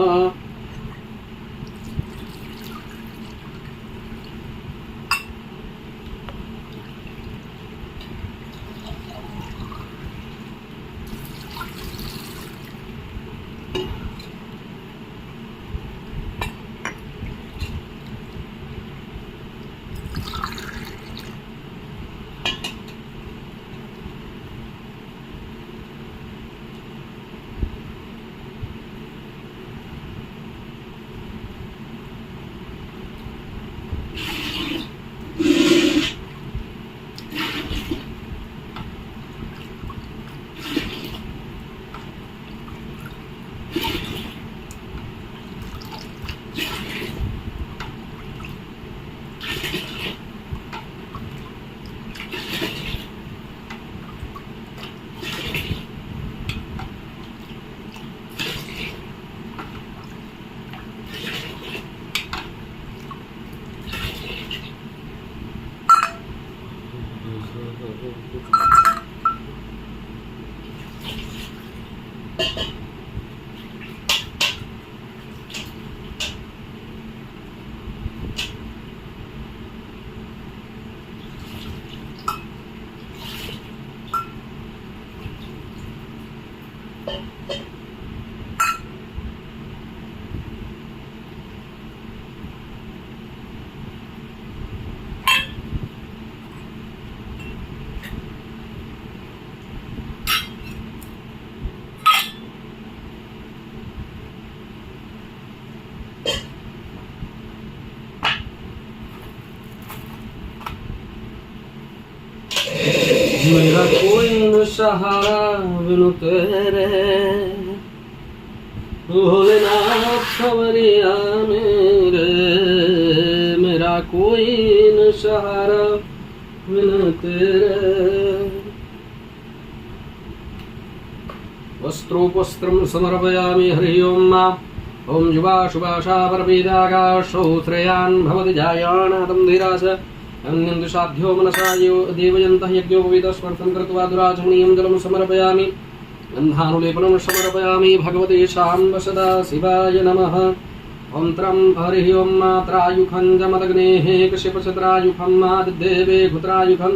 मेरा कोई न सहारा बिनु तेरे, भोलेनाथ खबरिया मेरे, मेरा कोई न सहारा बिनु तेरे। वस्त्रोपस्त्रं समर्पयामि हरि ओम। ओम जुवा शुभाशा परपीदागाशौ श्रेयान् भवति जायानादं धीरास अन्यन्तु साध्यो मनसा देवयन्तः यज्ञोपवीतस्पर्शं कृत्वा दुराचमनीयं जलं समर्पयामि। गन्धानुलेपनं समर्पयामि। भगवते शाम्ब सदा शिवाय नमः। ओम त्रं हरिः ओम मात्रायुखं जमदग्नेः कश्यपशत्रायुखं मादिदेवे घुत्रायुखं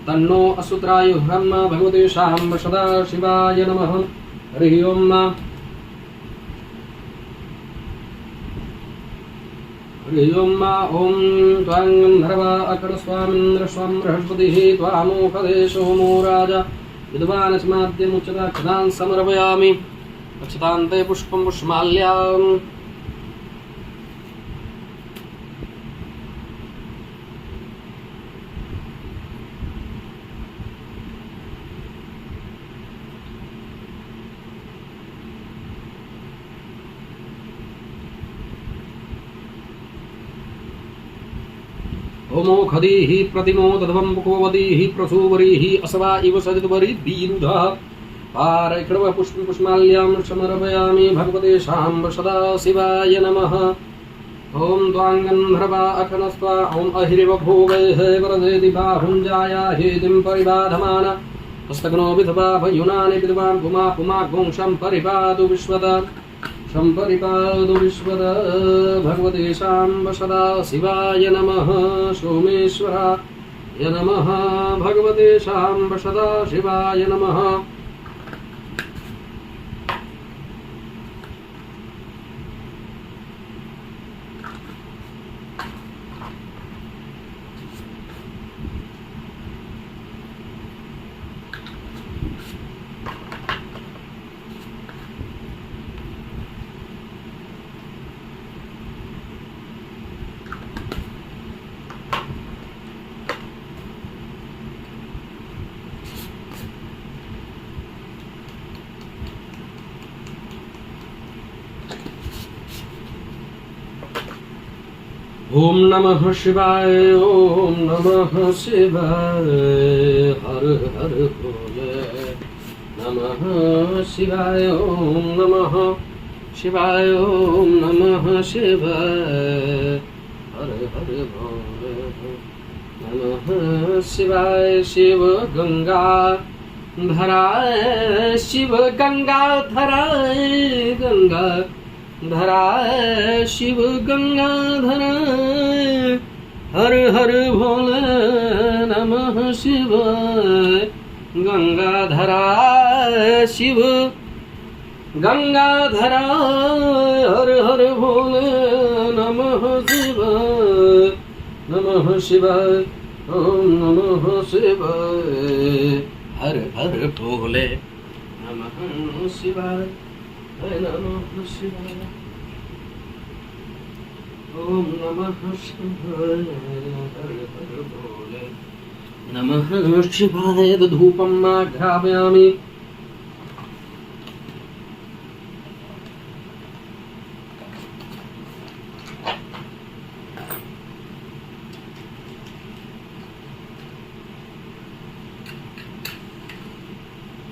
तन्नो असुत्रायुखं भगवते शाम्ब सदा शिवाय नमः। हरिः ओम। हरिः ओम। ओम त्वां गन्धर्वा अकरस्वामिन्द्र स्वं बृहस्पतिः त्वामोपदेशो मो राजा विद्वानस्माद्यमुच्यताक्षतान् समर्पयामि। अक्षतान्ते पुष्पं पुष्पमाल्याम्। ओमोखदीः प्रतिमो तद्वं पुकोवदीः प्रसूवरीः असवा इव सजतवरी दीरुधः पारैक्णव पुष्प पुष्माल्यां समर्पयामि। भगवते शाम्ब सदा शिवाय नमः। ओम त्वां गन्धर्वा अखनस्त्वा ओम अहिरिव भोगैः वरदेति बाहुञ्जाया हेतिं परिबाधमान हस्तग्नो विधवा भयुनानि विद्वान् पुमा पुमा गोंशं परिपादु विश्वदा संपरिपादु विश्वदा। भगवते शाम्ब सदा शिवाय नमः। सोमेश्वराय नमः। भगवते शाम्ब सदा शिवाय नमः। ओम नमः शिवाय। ओम नमः शिवाय। हर हर भोले नमः शिवाय। ओम नमः शिवाय। ओम नमः शिवाय। हर हर भोले नमः शिवाय। शिव गंगा धराय शिव गंगा धराय गंगा धराय शिव गंगा धराय। हर हर भोले नमः शिवाय। गंगा धराय शिव गंगा धराय। हर हर भोले नमः शिवाय। नमः शिवाय। ओम नमः शिवाय। हर हर भोले नमः शिवाय। नमः शिवाय। ओम नमः शिवाय। हर हर भोले नमः शिवाय। धूपं आघ्रापयामि।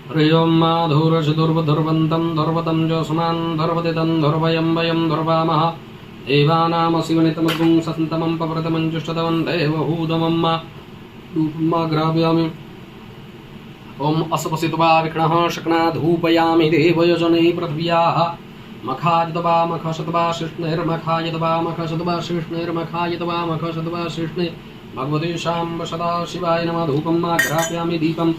हरि ओम माधुरशदुर्वधुर्वन्तं धर्वतं जोस्मान् धर्वतितं धर्वयं वयं धर्वामः। देवानाम शिवनितमगुं सन्तमं पप्रतमं जुष्टतमं देवहूतमं रूपमाग्रापयामि। ओम असपसित्वा विष्णः शकनाधूपयामि। देवयजने पृथिव्याः मखायतवा मखशतवा शिष्णैर्मखायतवा मखशतवा शिष्णैर्मखायतवा मखशतवा शिष्णे। भगवते शाम्ब सदा शिवाय नमः। धूपम् आघ्रापयामि। दीपम्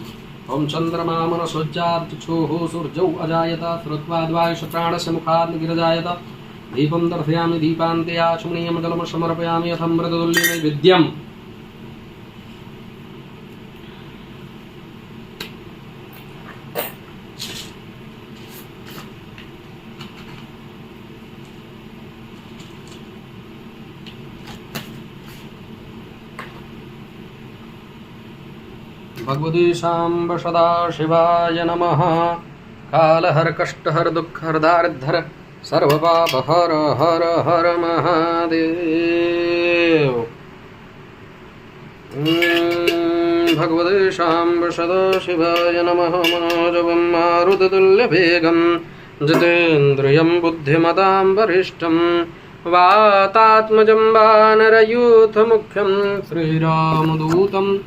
ओम चंद्रमा मनसोज्जात चक्षुः सूर्यौ अजायत श्रुत्वा द्वायुषत्राणस्य मुखात् गिरजायत। दीपं दर्शयामि। दीपान्ते आचमनीयं जलं समर्पयामि। अथमृततुल्यं नैवेद्यम्। भगवते शाम्ब सदाशिवाय नमः। कालहर कष्टहर दुःखहर दारिद्र्य सर्वपापहर हर हर महादेव। भगवते शाम्ब सदाशिवाय नमः। मनोजवं मारुततुल्यवेगं जितेन्द्रियं बुद्धिमतां वरिष्ठं वातात्मजं वानरयूथमुख्यं श्रीरामदूतं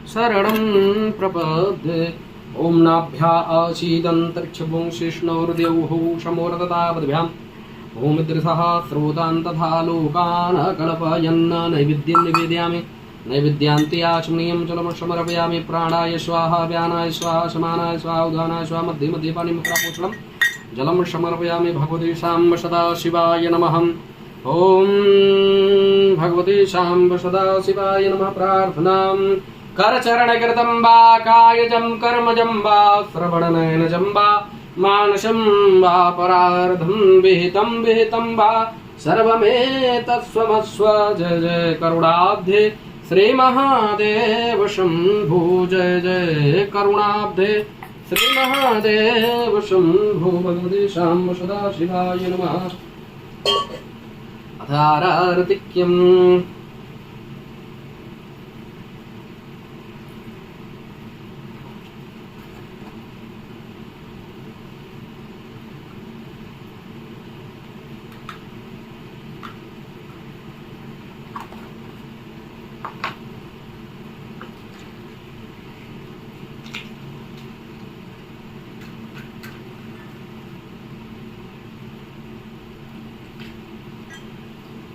शरणं प्रपद्ये। ॐ नाभ्या आसीदन्तरिक्षपुंशिष्णोर्देवः शमोरततावद्भ्यां भूमिदृशः स्रोतान् तथा लोकान् कल्पयन् नैवेद्यं निवेदयामि। नैवेद्यान्ते आचमनीयं जलं समर्पयामि। प्राणाय स्वाहा व्यानाय स्वाहा समानाय स्वाहा उदानाय स्वाहा मध्ये मध्ये पाणिमुद्रापोषणं जलं समर्पयामि। भगवते शाम्ब सदाशिवाय नमः। ॐ भगवते शाम्ब सदाशिवाय नमः। प्रार्थनां करचरणकृतं वा कायजं कर्मजं वा श्रवणनयनजं वा मानसं वा परार्धं विहितं वा सर्वमेतत्स्वमस्व। जय जय करुणाब्धे श्री महादेव शंभु। जय जय करुणाब्धे श्री महादेव शंभु। भगवते शाम्ब सदाशिवाय नमः। अथारार्तिक्यम्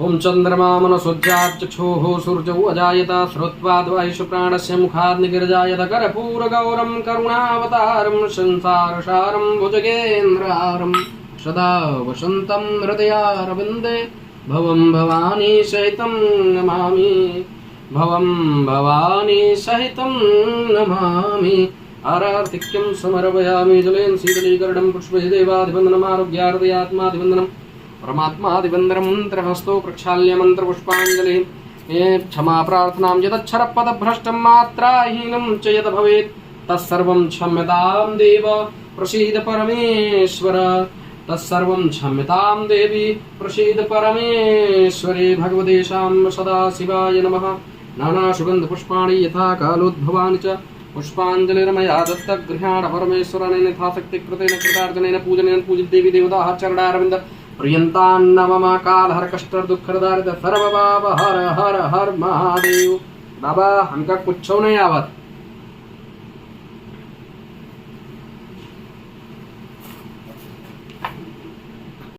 ओम चंद्रमा मनसोज्जाचक्षुः सूर्यौ अजायत श्रोत्वाद्वायुषु प्राणस्य मुखाद् निगिर्जायत। कर्पूरगौरं करुणावतारं संसारसारं भुजगेन्द्रहारं सदा वसन्तं हृदयारविन्दे भवं भवानी सहितं नमामि। भवं भवानी सहितं नमामि। आरार्तिक्यं समर्पयामि। जलेन शीतलीकरणं पुष्पैः देवाधिवन्दनमारोग्यार्दयात्माधिवन्दनं परमात्मादिवन्दनं मंत्रहस्तो प्रक्षाल्य मंत्रपुष्पाञ्जलिः। क्षमा प्रार्थनां यदक्षरपदभ्रष्टं मात्राहीनं च यद् भवेत् तत्सर्वं क्षम्यतां देव प्रसीद परमेश्वर। तत्सर्वं क्षम्यतां देवी प्रसीद परमेश्वरी। भगवते शाम्ब सदाशिवाय नमः। नानासुगन्धपुष्पाणि यथा कालोद्भवानि च पुष्पाञ्जलिर्मया दत्तगृहाण परमेश्वरेण यथाशक्तिकृतेन कृतार्जनेन पूजनेन पूजित देवी देवताः चरणारविन्द प्रियंतान्न मम कालहर कष्ट दुख दारिद्र्य सर्व पाप हर हर हर महादेव। बाबा हमका कुछ नहीं आवत।